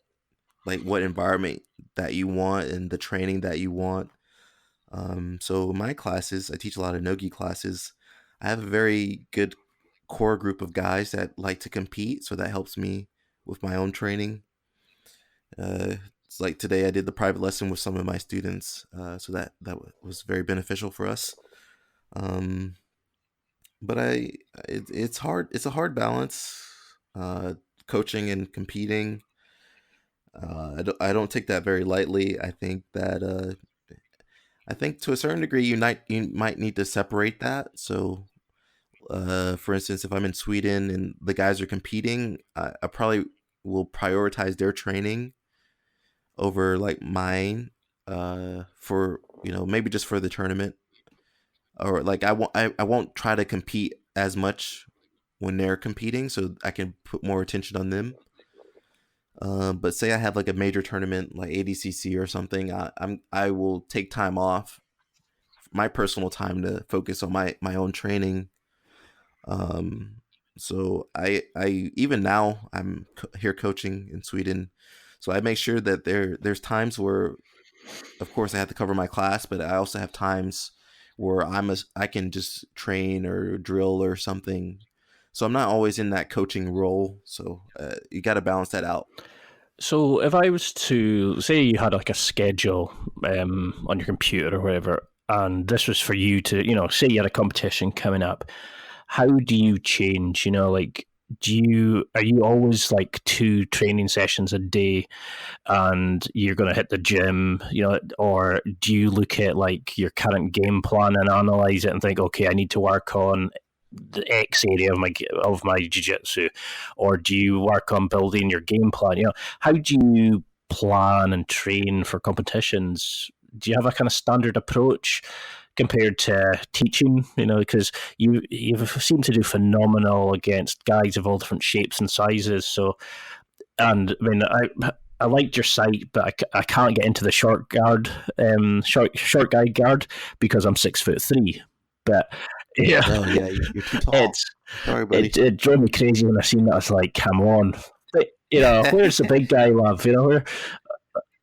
environment that you want and the training that you want. So in my classes, I teach a lot of no-gi classes. I have a very good core group of guys that like to compete, so that helps me with my own training. It's like today I did the private lesson with some of my students, so that was very beneficial for us. But it's hard. It's a hard balance, coaching and competing. I don't take that very lightly. I think that I think to a certain degree you might need to separate that. So, for instance, if I'm in Sweden and the guys are competing, I probably will prioritize their training over like mine, for maybe just for the tournament, or like I won't try to compete as much when they're competing, so I can put more attention on them. But say I have like a major tournament like ADCC or something, I will take time off, my personal time, to focus on my own training. So I even now I'm here coaching in Sweden, so I make sure that there's times where, of course, I have to cover my class, but I also have times where I can just train or drill or something. So I'm not always in that coaching role. So you got to balance that out. So if I was to say you had like a schedule on your computer or whatever, and this was for you to, say you had a competition coming up, how do you change? Like, are you always like 2 training sessions a day and you're going to hit the gym, or do you look at like your current game plan and analyze it and think, okay, I need to work on the X area of my jiu-jitsu, or do you work on building your game plan? How do you plan and train for competitions? Do you have a kind of standard approach compared to teaching? Because you seem to do phenomenal against guys of all different shapes and sizes. So, and I mean, I liked your site, but I can't get into the short guy guard because I'm 6'3". But yeah, Oh yeah, you're too tall. it's Sorry, buddy. it drove me crazy when I seen that. I was like, come on, but where's the big guy love? Where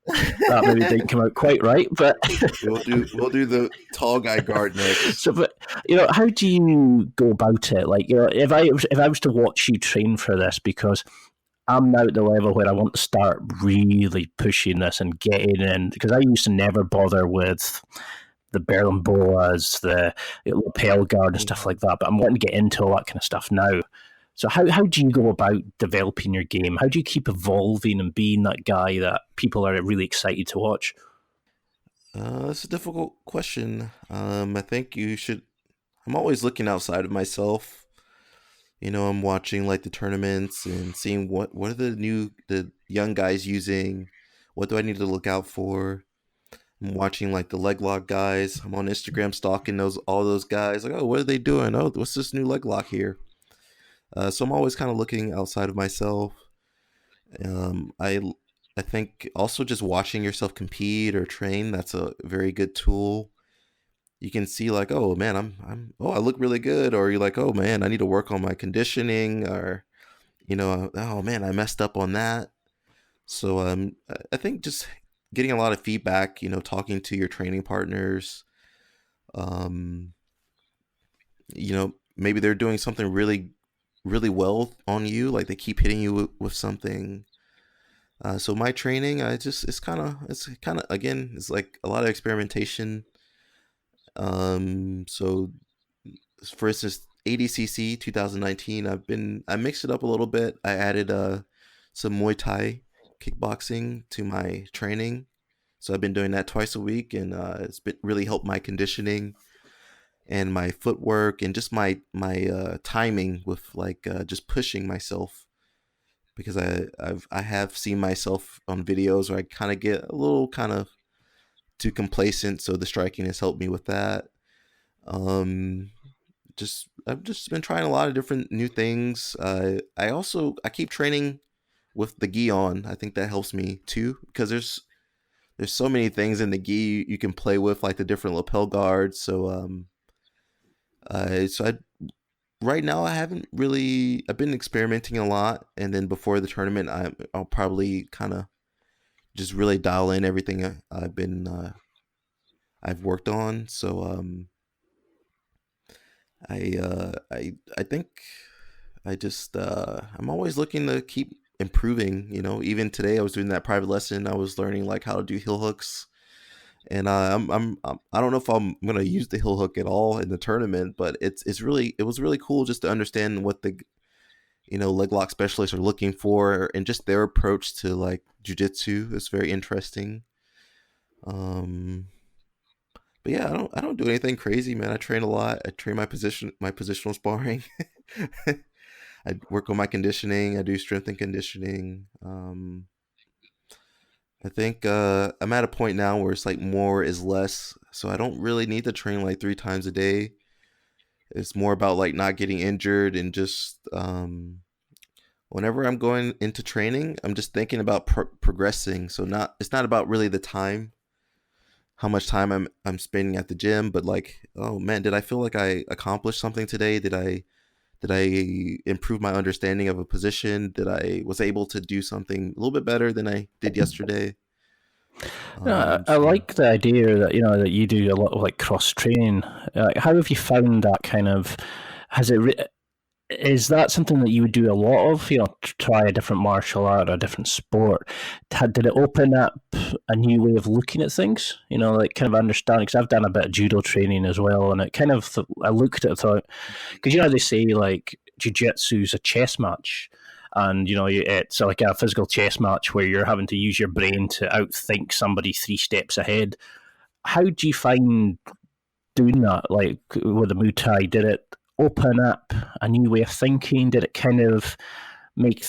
that maybe didn't come out quite right, but we'll do the tall guy guard next. so, but how do you go about it? Like, if I was to watch you train for this, because I'm now at the level where I want to start really pushing this and getting in, because I used to never bother with the Berlin boas, the lapel guard and stuff like that, but I'm wanting to get into all that kind of stuff now. So how do you go about developing your game? How do you keep evolving and being that guy that people are really excited to watch? That's a difficult question. I think you should. I'm always looking outside of myself. I'm watching like the tournaments and seeing what are the young guys using. What do I need to look out for? I'm watching like the leg lock guys. I'm on Instagram stalking all those guys. Like, oh, what are they doing? Oh, what's this new leg lock here? So I'm always kind of looking outside of myself. I think also just watching yourself compete or train, that's a very good tool. You can see like, oh man, I look really good, or you're like, oh man, I need to work on my conditioning, or oh man, I messed up on that. So I think just getting a lot of feedback, talking to your training partners, um, maybe they're doing something really, really well on you, like they keep hitting you with something. So my training, it's kind of again, it's like a lot of experimentation. So for instance, ADCC 2019, I mixed it up a little bit. I added some Muay Thai kickboxing to my training. So I've been doing that twice a week, and it's been really helped my conditioning and my footwork and just my timing with like just pushing myself, because I have seen myself on videos where I kind of get a little kind of too complacent. So the striking has helped me with that. I've just been trying a lot of different new things. I keep training with the gi on. I think that helps me too, because there's so many things in the gi you can play with, like the different lapel guards. So right now I've been experimenting a lot, and then before the tournament I'll probably kind of just really dial in everything I've worked on. So I think I'm always looking to keep improving. Even today I was doing that private lesson. I was learning like how to do heel hooks, and I don't know if I'm gonna use the heel hook at all in the tournament, but it was really cool just to understand what the leg lock specialists are looking for, and just their approach to like jiu-jitsu is very interesting. But yeah, I don't do anything crazy, man. I train a lot. I train my positional sparring. I work on my conditioning. I do strength and conditioning. I think I'm at a point now where it's like more is less. So I don't really need to train like 3 times a day. It's more about like not getting injured, and just whenever I'm going into training, I'm just thinking about progressing. So it's not about really the time, how much time I'm spending at the gym, but like, oh man, did I feel like I accomplished something today? Did I Did I improve my understanding of a position? Did I was able to do something a little bit better than I did yesterday? I So like the idea that that you do a lot of like cross training. How have you found that kind of? Has it? Is that something that you would do a lot of? Try a different martial art or a different sport. Did it open up a new way of looking at things? Like kind of understanding. Because I've done a bit of judo training as well, and it kind of I looked at it and thought, because how they say like jiu-jitsu's a chess match. And it's like a physical chess match where you're having to use your brain to outthink somebody 3 steps ahead. How do you find doing that? Like with the Muay Thai, did it open up a new way of thinking? Did it kind of make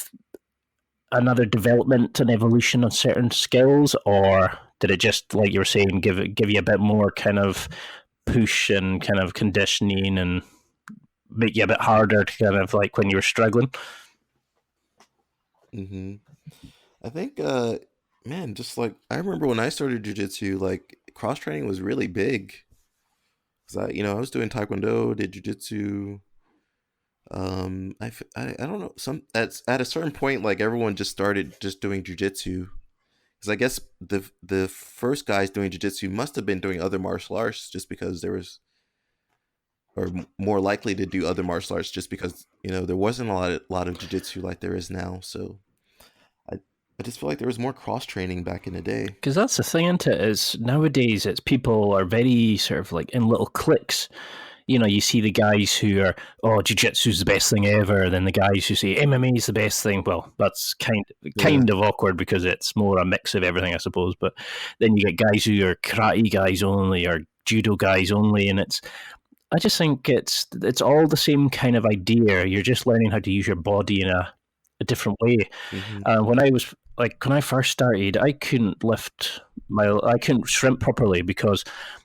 another development and evolution on certain skills, or did it just, like you were saying, give you a bit more kind of push and kind of conditioning and make you a bit harder to kind of like when you were struggling? I think, man, just like I remember when I started jujitsu, like cross training was really big. Cause I was doing taekwondo, did jujitsu. I don't know. At a certain point, like everyone just started just doing jujitsu. Because I guess the first guys doing jujitsu must have been doing other martial arts, just because there was, or more likely to do other martial arts, just because there wasn't a lot of jujitsu like there is now. So I just feel like there was more cross training back in the day. Because that's the thing, isn't it? Is nowadays it's people are very sort of like in little cliques. You see the guys who are, oh, jiu-jitsu's the best thing ever, then the guys who say MMA is the best thing. Well, that's kind of awkward because it's more a mix of everything, I suppose. But then you get guys who are karate guys only or judo guys only, and I just think it's all the same kind of idea. You're just learning how to use your body in a different way. When I first started, I couldn't shrimp properly because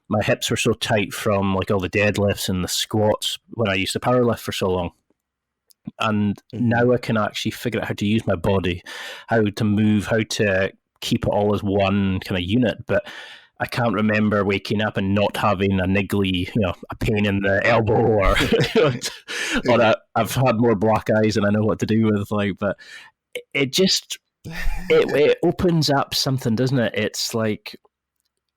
my hips were so tight from like all the deadlifts and the squats when I used to powerlift for so long. And now I can actually figure out how to use my body, how to move, how to keep it all as one kind of unit. But I can't remember waking up and not having a niggly, a pain in the elbow, or or I've had more black eyes and I know what to do with. But it just it opens up something, doesn't it? It's like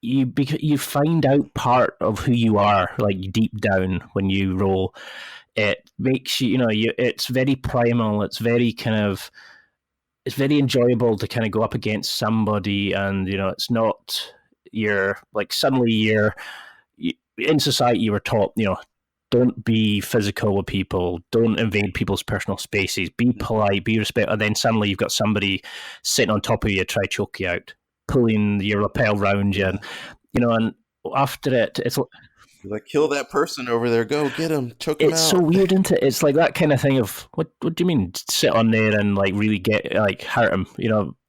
you find out part of who you are, like deep down when you roll. It makes it's very primal. It's very enjoyable to kind of go up against somebody, and it's not suddenly in society you were taught, don't be physical with people, don't invade people's personal spaces, be polite, be respectful, and then suddenly you've got somebody sitting on top of you to try to choke you out, pulling your lapel round you, and and after it's like, kill that person over there, go get him, choke him out. It's so weird, isn't it? It's like that kind of thing of what do you mean sit on there and like really get like hurt him?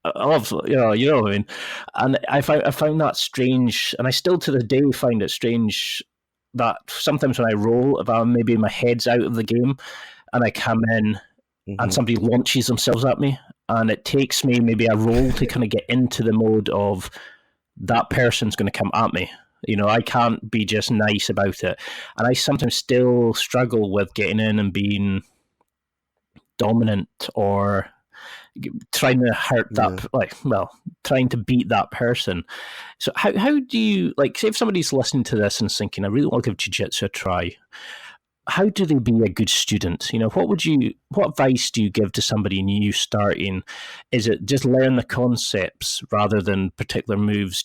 I love what I mean. And I found that strange, and I still to the day find it strange that sometimes when I roll, if I'm maybe my head's out of the game and I come in and somebody launches themselves at me, and it takes me maybe a roll to kind of get into the mode of that person's going to come at me. I can't be just nice about it. And I sometimes still struggle with getting in and being dominant or trying to hurt that, trying to beat that person. So how do you, like, say if somebody's listening to this and thinking, I really want to give jiu-jitsu a try, how do they be a good student? What advice do you give to somebody new starting? Is it just learn the concepts rather than particular moves?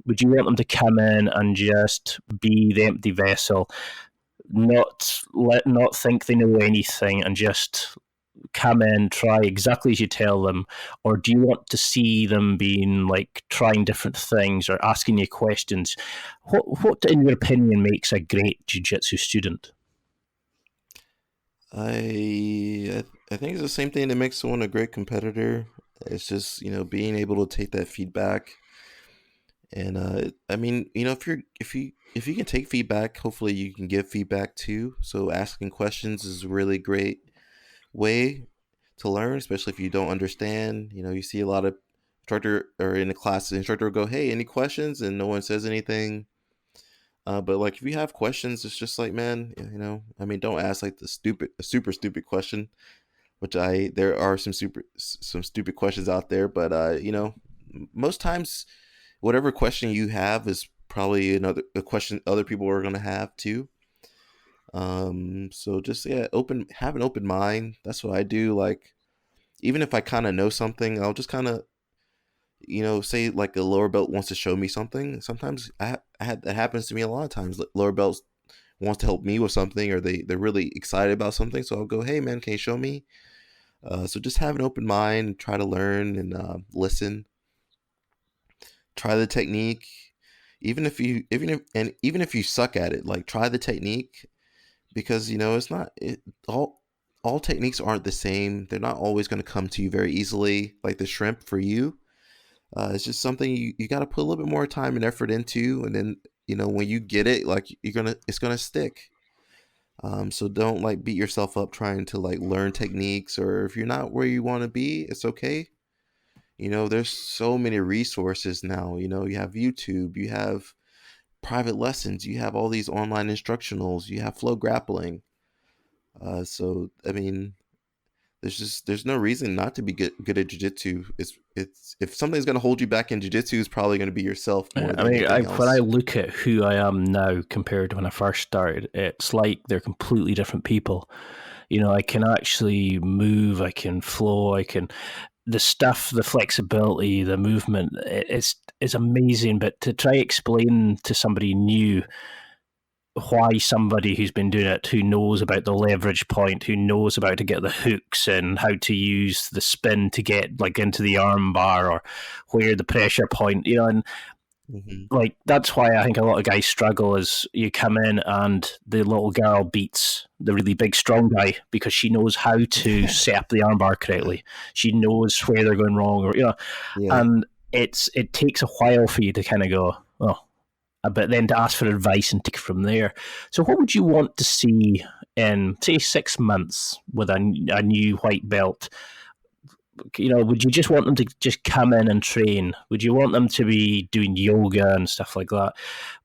Would you want them to come in and just be the empty vessel, not think they know anything, and just come in, try exactly as you tell them? Or do you want to see them being like trying different things or asking you questions? What in your opinion makes a great jiu-jitsu student? I think it's the same thing that makes someone a great competitor. It's just being able to take that feedback. And I mean, if you can take feedback, hopefully you can give feedback too. So asking questions is a really great way to learn, especially if you don't understand. You see a lot of instructor, or in a class, the instructor will go, "Hey, any questions?" and no one says anything. But like, if you have questions, it's just like, man, I mean, don't ask like a super stupid question, which there are some stupid questions out there, but most times, whatever question you have is probably a question other people are gonna have too. So just have an open mind. That's what I do. Like, even if I kind of know something, I'll just kind of say like a lower belt wants to show me something. Sometimes that happens to me a lot of times. Lower belts wants to help me with something, or they're really excited about something. So I'll go, hey man, can you show me? So just have an open mind, try to learn and listen. Try the technique, even if you suck at it. Like, try the technique, because it's not all techniques aren't the same. They're not always going to come to you very easily. Like the shrimp for you, it's just something you got to put a little bit more time and effort into, and then when you get it, like it's gonna stick. So don't like beat yourself up trying to like learn techniques, or if you're not where you want to be, it's okay. There's so many resources now. You have YouTube, you have private lessons, you have all these online instructionals, you have flow grappling. So I mean, there's no reason not to be good at jiu-jitsu. It's if something's going to hold you back in jiu-jitsu, it's probably going to be yourself more than anything else. When I look at who I am now compared to when I first started, it's like they're completely different people. I can actually move, I can flow, the flexibility, the movement, it's amazing. But to try explain to somebody new why somebody who's been doing it, who knows about the leverage point, who knows about to get the hooks and how to use the spin to get like into the arm bar, or where the pressure point, and like, that's why I think a lot of guys struggle, is you come in and the little girl beats the really big strong guy because she knows how to set up the armbar correctly. She knows where they're going wrong, or and it takes a while for you to kind of go, oh, but then to ask for advice and take it from there. So what would you want to see in, say, 6 months with a new white belt? Would you just want them to just come in and train? Would you want them to be doing yoga and stuff like that?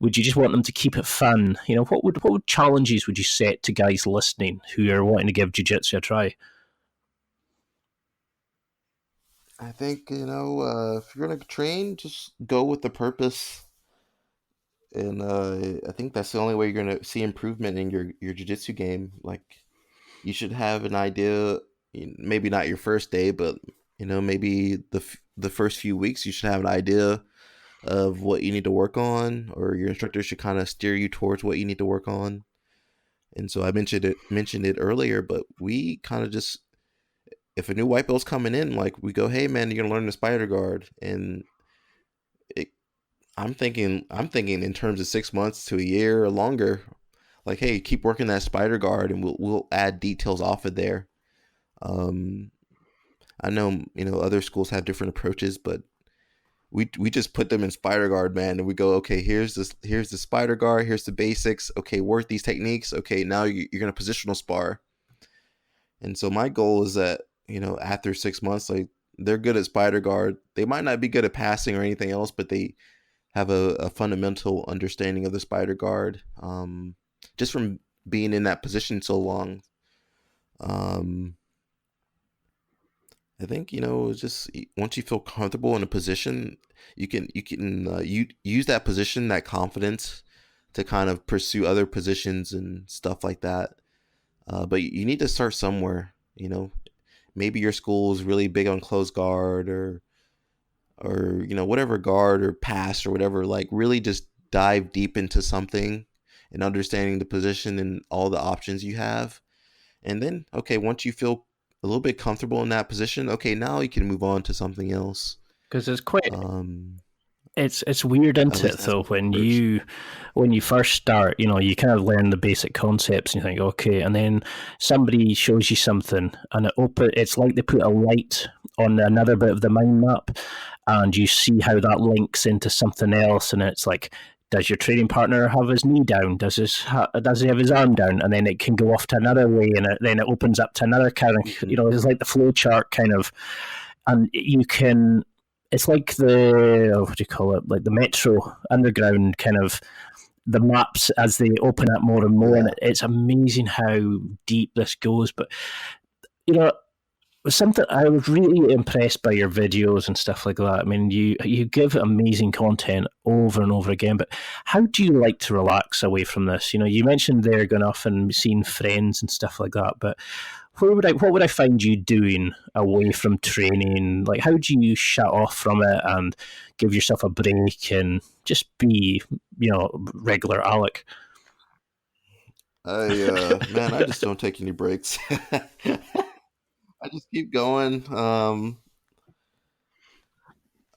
Would you just want them to keep it fun? What would challenges would you set to guys listening who are wanting to give jiu-jitsu a try? I think, if you're going to train, just go with the purpose. And I think that's the only way you're going to see improvement in your jiu-jitsu game. Like, you should have an idea, maybe not your first day, but maybe the first few weeks, you should have an idea of what you need to work on, or your instructor should kind of steer you towards what you need to work on. And so I mentioned it earlier, but we kind of just, if a new white belt's coming in, like, we go, hey man, you're gonna learn the spider guard, and I'm thinking in terms of 6 months to a year or longer. Like, hey, keep working that spider guard, and we'll add details off of there. I know other schools have different approaches, but we just put them in spider guard, man, and we go, okay, here's the spider guard, here's the basics. Okay, work these techniques. Okay, now you're gonna positional spar. And so my goal is that after 6 months, like, they're good at spider guard. They might not be good at passing or anything else, but they have a fundamental understanding of the spider guard, just from being in that position so long. I think just once you feel comfortable in a position, you can use that position, that confidence, to kind of pursue other positions and stuff like that. But you need to start somewhere. Maybe your school is really big on close guard, or whatever guard or pass or whatever. Like, really just dive deep into something and understanding the position and all the options you have. And then, okay, once you feel a little bit comfortable in that position, okay, now you can move on to something else. Because it's quite it's weird, isn't it, though, when you first start, you kind of learn the basic concepts and you think, okay, and then somebody shows you something and it's like they put a light on another bit of the mind map, and you see how that links into something else, and it's like, does your training partner have his knee down? Does he have his arm down? And then it can go off to another way, and then it opens up to another kind of, it's like the flow chart kind of, and you can. It's like the, what do you call it? Like the Metro Underground kind of the maps as they open up more and more, Yeah. and it's amazing how deep this goes. But you know, something I was really impressed by your videos and stuff like that. I mean, you give amazing content over and over again, but how do you like to relax away from this? You know, you mentioned there going off and seeing friends and stuff like that, but what would I find you doing away from training? Like, how do you shut off from it and give yourself a break and just be, you know, regular Alec? Man, I just don't take any breaks. I just keep going. I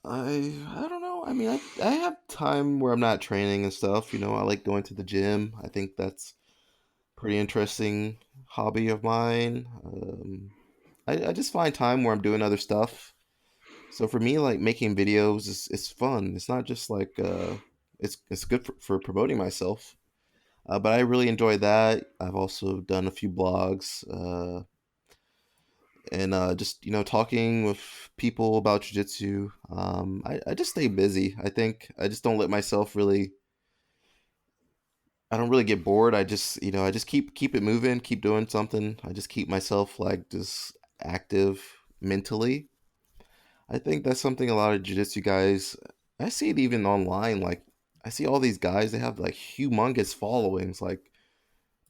don't know. I mean, I have time where I'm not training and stuff. You know, I like going to the gym. I think that's pretty interesting hobby of mine. I just find time where I'm doing other stuff. So for me, like making videos is fun. It's not just like it's good for promoting myself. But I really enjoy that. I've also done a few blogs. And just talking with people about jiu-jitsu. I just stay busy. I think I just don't let myself really. I don't really get bored. I just I just keep it moving, keep doing something. I just keep myself like just active mentally. I think that's something a lot of jiu-jitsu guys. I see it even online. Like I see all these guys. They have like humongous followings. Like,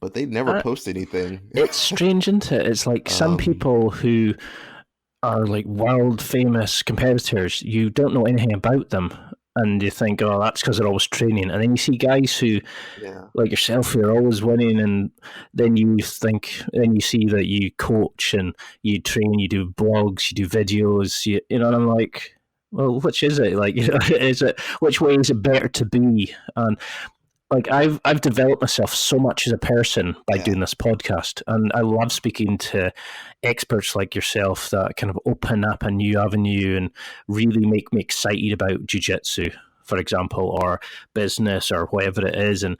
but they never post anything. It's strange, isn't it? It's like some people who are like world famous competitors, you don't know anything about them, and you think, oh, that's because they're always training. And then you see guys who, like yourself, who are always winning, and then you see that you coach and you train, you do blogs, you do videos, you know, and I'm like, well, which is it? Like, you know, which way is it better to be? And like I've developed myself so much as a person by doing this podcast, and I love speaking to experts like yourself that kind of open up a new avenue and really make me excited about jiu-jitsu, for example, or business or whatever it is. And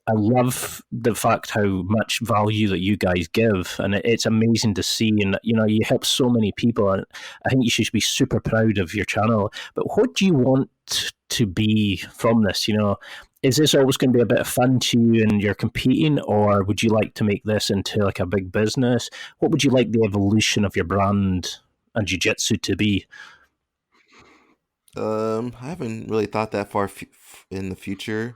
I love the fact how much value that you guys give, and it's amazing to see. And you know, you help so many people, and I think you should be super proud of your channel. But what do you want to be from this? You know, is this always going to be a bit of fun to you and you're competing, or would you like to make this into like a big business? What would you like the evolution of your brand and jiu-jitsu to be? I haven't really thought that far in the future.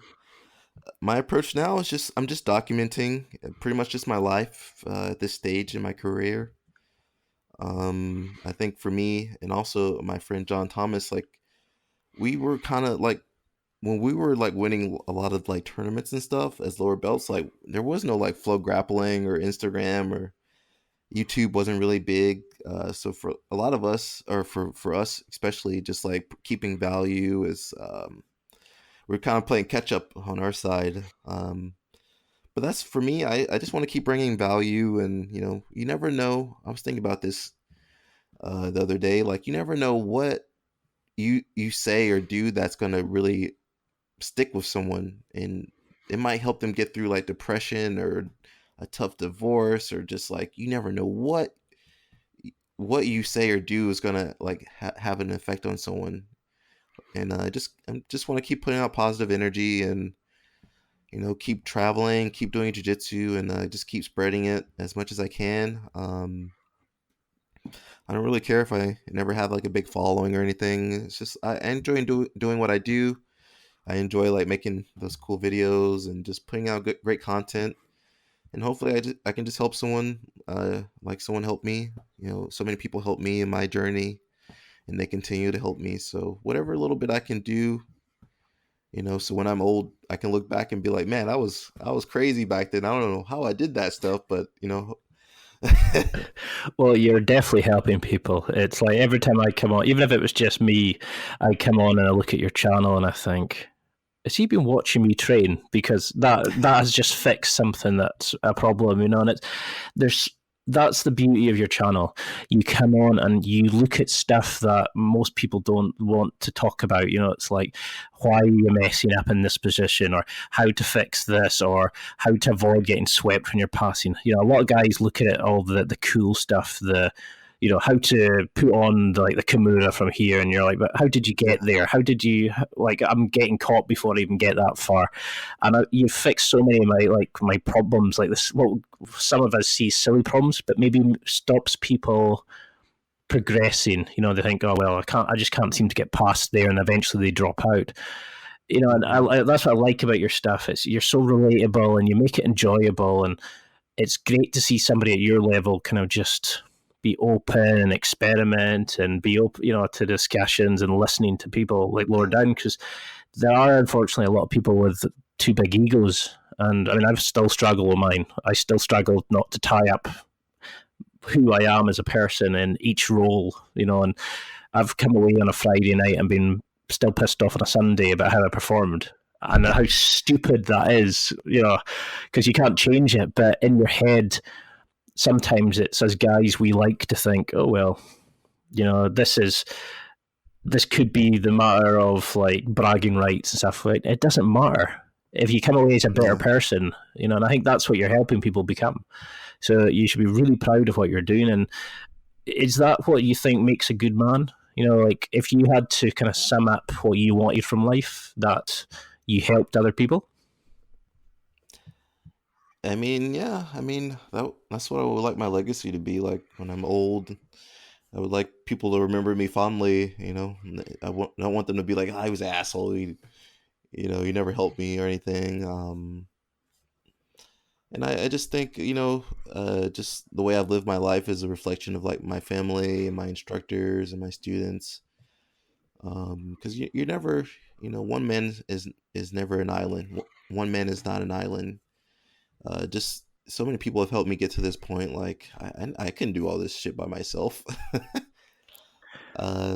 My approach now is I'm just documenting pretty much just my life at this stage in my career. I think for me and also my friend John Thomas, like we were kind of like when we were like winning a lot of like tournaments and stuff as lower belts, like there was no like Flow Grappling or Instagram or YouTube wasn't really big. So for a lot of us, or for us especially, just like keeping value is we're kind of playing catch up on our side. But that's for me. I just want to keep bringing value, and you never know. I was thinking about this the other day. Like you never know what you say or do that's gonna really stick with someone, and it might help them get through like depression or a tough divorce, or just like you never know what you say or do is gonna like have an effect on someone. And I just want to keep putting out positive energy, and keep traveling, keep doing jiu-jitsu, and just keep spreading it as much as I can. I don't really care if I never have like a big following or anything. It's just I enjoy doing what I do. I enjoy like making those cool videos and just putting out great content. And hopefully I can just help someone, like someone helped me. So many people helped me in my journey, and they continue to help me. So whatever little bit I can do, so when I'm old, I can look back and be like, man, I was crazy back then. I don't know how I did that stuff, but Well, you're definitely helping people. It's like every time I come on, even if it was just me, I come on and I look at your channel and I think, has he been watching me train? Because that has just fixed something that's a problem, and that's the beauty of your channel. You come on and you look at stuff that most people don't want to talk about. It's like, why are you messing up in this position, or how to fix this, or how to avoid getting swept when you're passing. A lot of guys look at it, all the cool stuff, the how to put on the Kimura from here, and you're like, but how did you get there? How did you, I'm getting caught before I even get that far. And you fix so many of my problems, like this, what some of us see silly problems, but maybe stops people progressing. They think, oh well, I just can't seem to get past there, and eventually they drop out. And that's what I like about your stuff. You're so relatable, and you make it enjoyable, and it's great to see somebody at your level kind of just be open and experiment and be open, to discussions and listening to people like lower down, because there are unfortunately a lot of people with too big egos. And I mean, I still struggle with mine. I still struggle not to tie up who I am as a person in each role, and I've come away on a Friday night and been still pissed off on a Sunday about how I performed and how stupid that is, because you can't change it. But in your head, sometimes it's, as guys, we like to think, oh well, this could be the matter of like bragging rights and stuff. Like, it doesn't matter if you come away as a better person, and I think that's what you're helping people become. So you should be really proud of what you're doing. And is that what you think makes a good man? Like if you had to kind of sum up what you wanted from life, that you helped other people. I mean, yeah. I mean, that's what I would like my legacy to be like when I'm old. I would like people to remember me fondly. I don't want them to be like, I was an asshole. He never helped me or anything. And I just think, just the way I've lived my life is a reflection of like my family and my instructors and my students. Because you're never, one man is never an island. One man is not an island. Just so many people have helped me get to this point. Like I couldn't do all this shit by myself.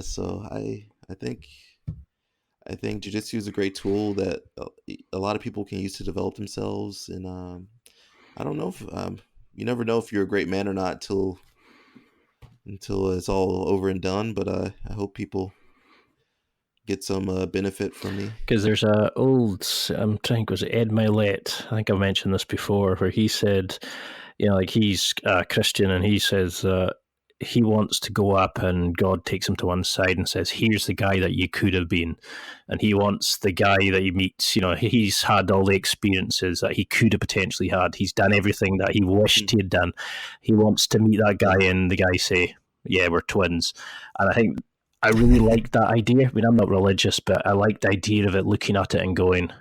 So I think jiu-jitsu is a great tool that a lot of people can use to develop themselves. And I don't know if you never know if you're a great man or not until it's all over and done. But I hope people get some benefit from me. Because there's a old, I'm trying, was it Ed Milet? I think I've mentioned this before, where he said, like he's a Christian, and he says he wants to go up and God takes him to one side and says, here's the guy that you could have been. And he wants the guy that he meets, he's had all the experiences that he could have potentially had. He's done everything that he wished he had done. He wants to meet that guy and the guy say, yeah, we're twins. And I think I really like that idea. I mean, I'm not religious, but I like the idea of it, looking at it and going,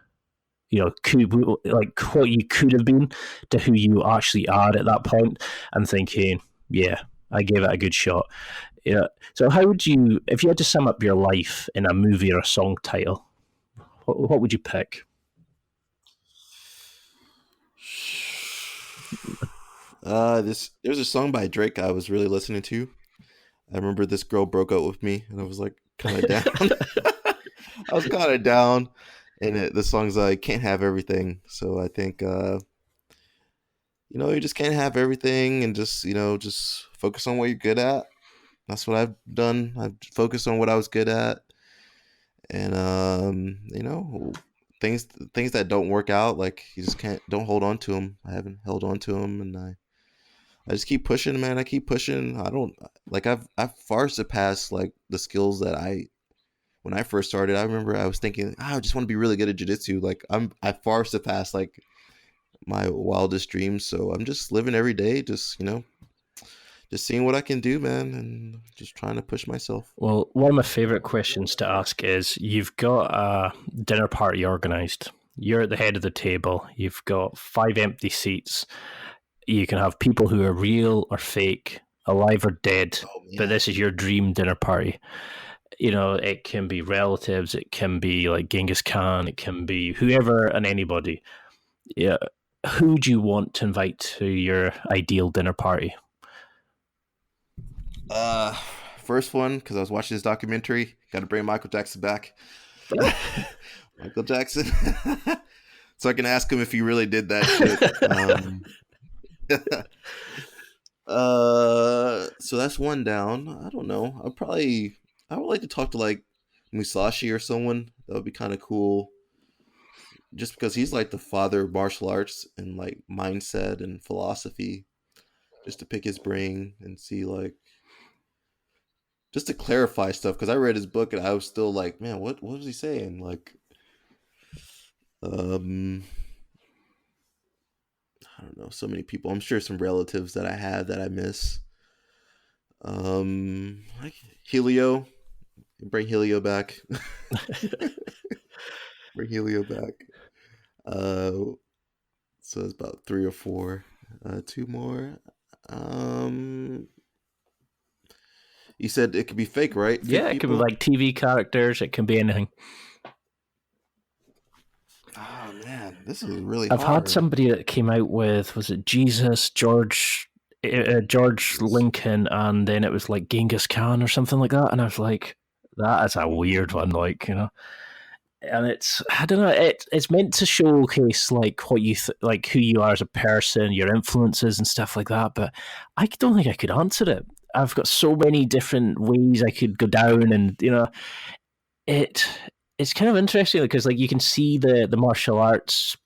like what you could have been to who you actually are at that point, and thinking, yeah, I gave it a good shot. So how would you, if you had to sum up your life in a movie or a song title, what would you pick? There's a song by Drake I was really listening to. I remember this girl broke up with me, and I was like kind of down. I was kind of down, and the song's like "Can't Have Everything." So I think you just can't have everything, and just focus on what you're good at. That's what I've done. I've focused on what I was good at, and things that don't work out, like you just don't hold on to them. I haven't held on to them, and I just keep pushing, man. I keep pushing. I've far surpassed like the skills that when I first started. I remember I was thinking, I just want to be really good at jiu-jitsu. Like I far surpassed like my wildest dreams. So I'm just living every day, just seeing what I can do, man, and just trying to push myself. Well, one of my favorite questions to ask is, you've got a dinner party organized. You're at the head of the table. You've got 5 empty seats. You can have people who are real or fake, alive or dead, but this is your dream dinner party. It can be relatives, it can be like Genghis Khan, it can be whoever and anybody. Yeah, who do you want to invite to your ideal dinner party? First one, because I was watching this documentary. Got to bring Michael Jackson back. Michael Jackson, so I can ask him if he really did that shit. So that's one down. I don't know. I would like to talk to like Musashi or someone. That would be kind of cool. Just because he's like the father of martial arts and like mindset and philosophy. Just to pick his brain and see like just to clarify stuff, because I read his book and I was still like, man, what was he saying? Like, I don't know, so many people. I'm sure some relatives that I have that I miss. Like Helio, bring Helio back. Bring Helio back. So it's about 3 or 4. 2 more. You said it could be fake, right? Fake Yeah, it could be like TV characters. It can be anything. Oh man, this is really I've hard. had somebody that came out with, was it Jesus, George Lincoln, and then it was like Genghis Khan or something like that, and I was like, that is a weird one, like, you know. And it's, I don't know, it's meant to showcase like what you like, who you are as a person, your influences and stuff like that, but I don't think I could answer it. I've got so many different ways I could go down, and you know, it's kind of interesting because like you can see the martial arts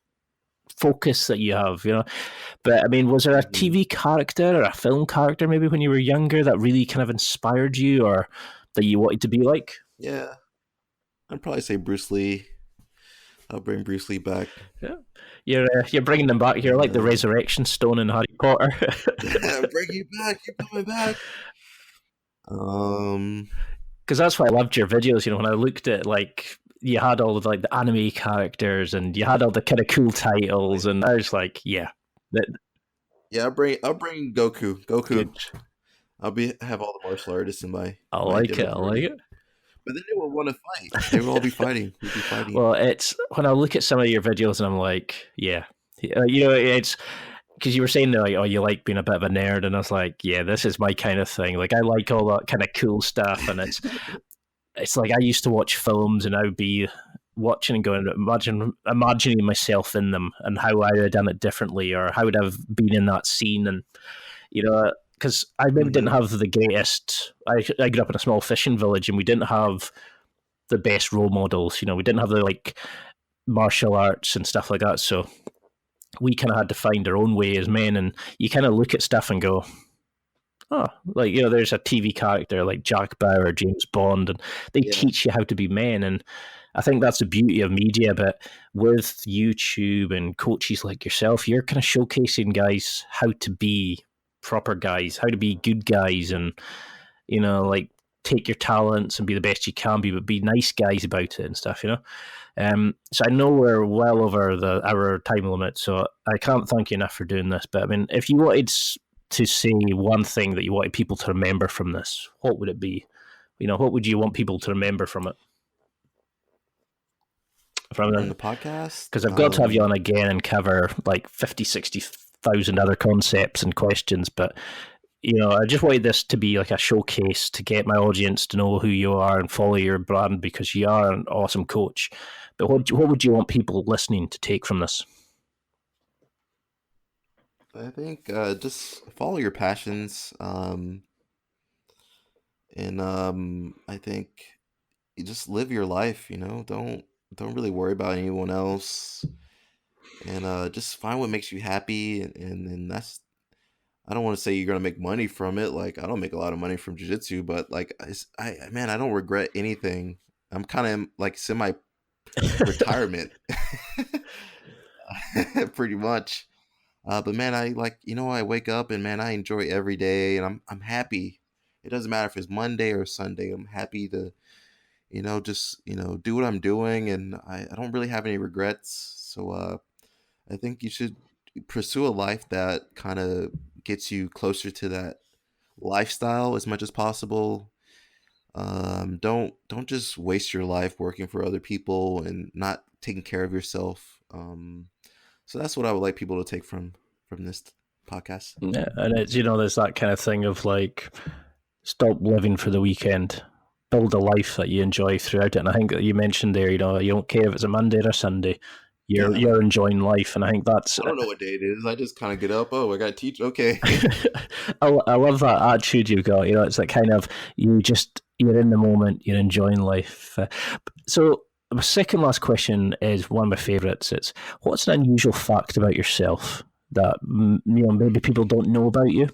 focus that you have, you know. But I mean, was there a TV character or a film character maybe when you were younger that really kind of inspired you, or that you wanted to be like? Yeah, I'd probably say Bruce Lee. I'll bring Bruce Lee back. Yeah, you're bringing them back. You're like the resurrection stone in Harry Potter. Bring you back. You're coming back. Because that's why I loved your videos. You know, when I looked at like you had all of like the anime characters and you had all the kind of cool titles, and I was like, yeah. Yeah, I'll bring Goku. Good. I'll have all the martial artists in my. I like it. But then they will want to fight. They will all be fighting. We'll be fighting. Well, it's when I look at some of your videos and I'm like, yeah, you know, it's because you were saying like, oh, you like being a bit of a nerd, and I was like, yeah, this is my kind of thing. Like, I like all that kind of cool stuff, and it's like I used to watch films and I would be watching and going, imagining myself in them and how I would have done it differently, or how would I have been in that scene, and you know. Because I maybe didn't have the greatest. I grew up in a small fishing village, and we didn't have the best role models. You know, we didn't have the like martial arts and stuff like that. So we kind of had to find our own way as men. And you kind of look at stuff and go, oh, like, you know, there's a TV character like Jack Bauer, James Bond, and they teach you how to be men. And I think that's the beauty of media. But with YouTube and coaches like yourself, you're kind of showcasing guys how to be proper guys, how to be good guys, and you know, like take your talents and be the best you can be, but be nice guys about it and stuff, you know. So I know we're well over our time limit, so I can't thank you enough for doing this. But I mean, if you wanted to say one thing that you wanted people to remember from this, what would it be? You know, what would you want people to remember from it? From the podcast? Because I've got to have you on again and cover like 50, 60,000 other concepts and questions, but you know, I just wanted this to be like a showcase to get my audience to know who you are and follow your brand, because you are an awesome coach. But what would you want people listening to take from this? I think just follow your passions, and I think you just live your life. You know, don't really worry about anyone else. And just find what makes you happy, and that's. I don't want to say you're gonna make money from it. Like, I don't make a lot of money from jiu-jitsu, but like, I don't regret anything. I'm kind of like semi-retirement, pretty much. But man, I like, you know, I wake up and man, I enjoy every day, and I'm happy. It doesn't matter if it's Monday or Sunday. I'm happy to, you know, just, you know, do what I'm doing, and I don't really have any regrets. So I think you should pursue a life that kind of gets you closer to that lifestyle as much as possible. Don't just waste your life working for other people and not taking care of yourself. So that's what I would like people to take from this podcast. Yeah, and it's, you know, there's that kind of thing of like, stop living for the weekend, build a life that you enjoy throughout it. And I think that you mentioned there, you know, you don't care if it's a Monday or a Sunday. You're enjoying life, and I think that's. I don't know what day it is. I just kind of get up. Oh, I got to teach. Okay. I love that attitude you've got. You know, it's like kind of you're in the moment. You're enjoying life. So my second last question is one of my favourites. It's, what's an unusual fact about yourself that, you know, maybe people don't know about you?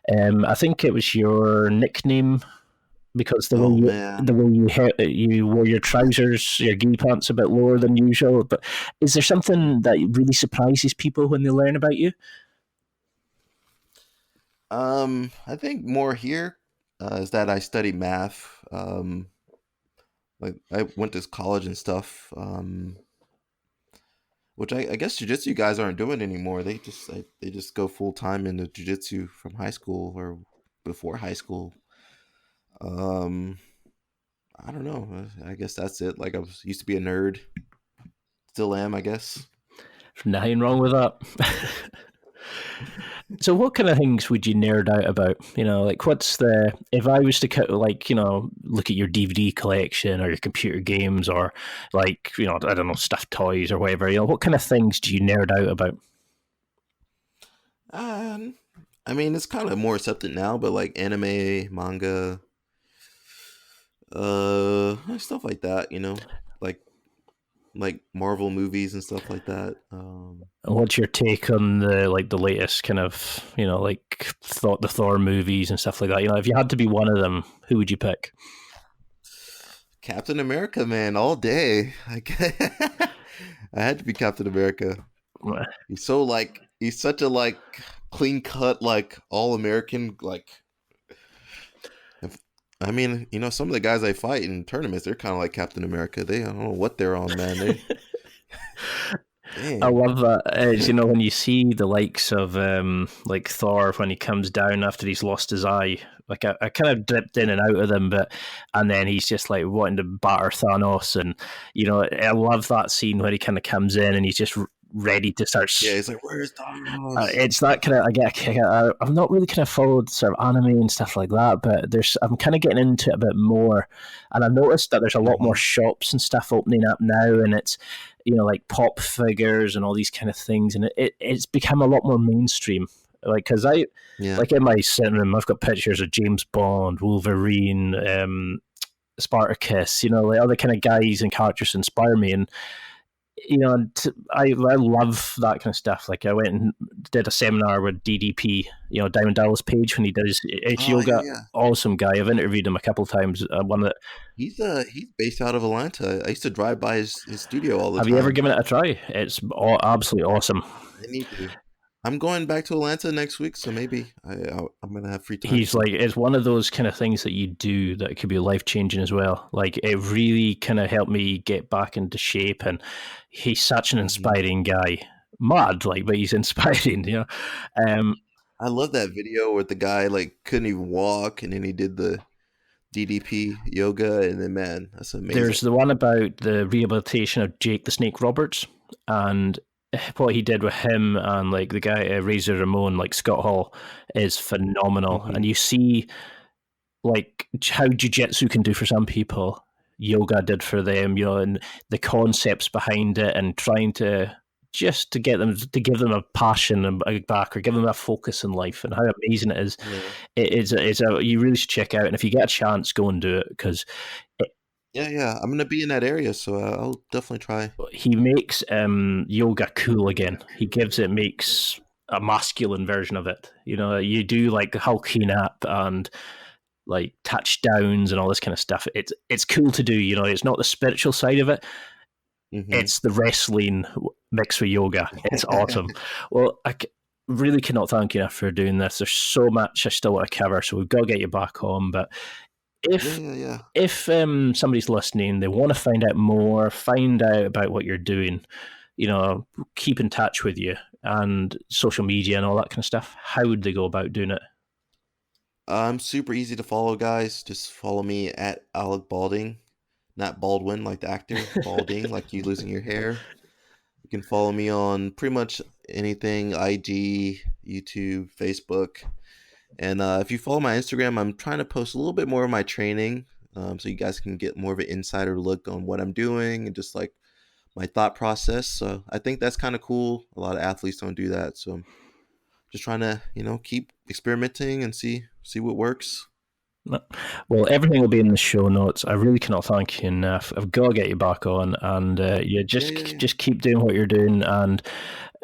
I think it was your nickname because Oh man. the way you wore your trousers, your gi pants a bit lower than usual. But is there something that really surprises people when they learn about you? I think more here is that I study math. Like I went to college and stuff. Which I guess jujitsu guys aren't doing anymore. They just go full time into jujitsu from high school or before high school. Um, I don't know. I guess that's it. Like used to be a nerd, still am, I guess. Nothing wrong with that. So what kind of things would you nerd out about? Like if I was to look at your DVD collection or your computer games or I don't know, stuffed toys or whatever, what kind of things do you nerd out about? I mean, it's kind of more accepted now, but like anime, manga, stuff like that, like Marvel movies and stuff like that. What's your take on the latest kind of the Thor movies and stuff like that? If you had to be one of them, who would you pick? Captain America, man, all day. I had to be Captain America. He's such a clean cut, all American. I mean, some of the guys I fight in tournaments, they're kind of like Captain America. I don't know what they're on, man. I love that. When you see the likes of Thor when he comes down after he's lost his eye, I kind of dipped in and out of them, and then he's just wanting to batter Thanos, and I love that scene where he kind of comes in and he's just ready to start. Yeah, he's like, "Where's Thanos?" It's that kind of. I get a kick out. I've not really kind of followed sort of anime and stuff like that, but I'm kind of getting into it a bit more, and I noticed that there's a lot more shops and stuff opening up now, and it's like pop figures and all these kind of things, and it's become a lot more mainstream. Because in my sitting room, I've got pictures of James Bond, Wolverine, Spartacus, other kind of guys and characters inspire me, and I love that kind of stuff. Like I went and did a seminar with DDP, Diamond Dallas Page, when he does his yoga. Yeah. Awesome guy. I've interviewed him a couple of times. He's based out of Atlanta. I used to drive by his studio all the time. Have you ever given it a try? It's absolutely awesome. I need to. I'm going back to Atlanta next week, so maybe I'm going to have free time. It's one of those kind of things that you do that could be life-changing as well. Like, it really kind of helped me get back into shape, and he's such an inspiring guy. Mad, but he's inspiring, I love that video where the guy, couldn't even walk, and then he did the DDP yoga, and then, man, that's amazing. There's the one about the rehabilitation of Jake the Snake Roberts, and what he did with him and the guy Razor Ramon, Scott Hall, is phenomenal. Mm-hmm. And you see how jiu-jitsu can do for some people, yoga did for them, and the concepts behind it, and trying to just to get them to give them a passion back, or give them a focus in life, and how amazing it is. Yeah. You really should check out, and if you get a chance, go and do it, because Yeah, I'm gonna be in that area, so I'll definitely try. He makes yoga cool again. He makes a masculine version of it. You do the hulking up and touchdowns and all this kind of stuff. It's cool to do. It's not the spiritual side of it. Mm-hmm. It's the wrestling mixed with yoga. It's awesome. Well, I really cannot thank you enough for doing this. There's so much I still want to cover, so we've got to get you back on, but. If somebody's listening, they want to find out more, find out about what you're doing, keep in touch with you and social media and all that kind of stuff, how would they go about doing it? Super easy to follow, guys. Just follow me at Alec Baulding, not Baldwin like the actor, Balding like you losing your hair. You can follow me on pretty much anything, IG, YouTube, Facebook. And if you follow my Instagram, I'm trying to post a little bit more of my training, so you guys can get more of an insider look on what I'm doing and just my thought process. So I think that's kind of cool. A lot of athletes don't do that, so I'm just trying to keep experimenting and see what works. Well, everything will be in the show notes. I really cannot thank you enough. I've got to get you back on, and just keep doing what you're doing. And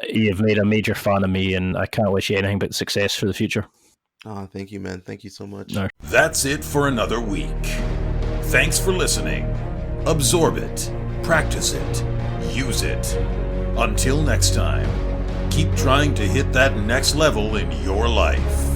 you've made a major fan of me, and I can't wish you anything but success for the future. Thank you, man. Thank you so much. No. That's it for another week. Thanks for listening. Absorb it, practice it, use it. Until next time, keep trying to hit that next level in your life.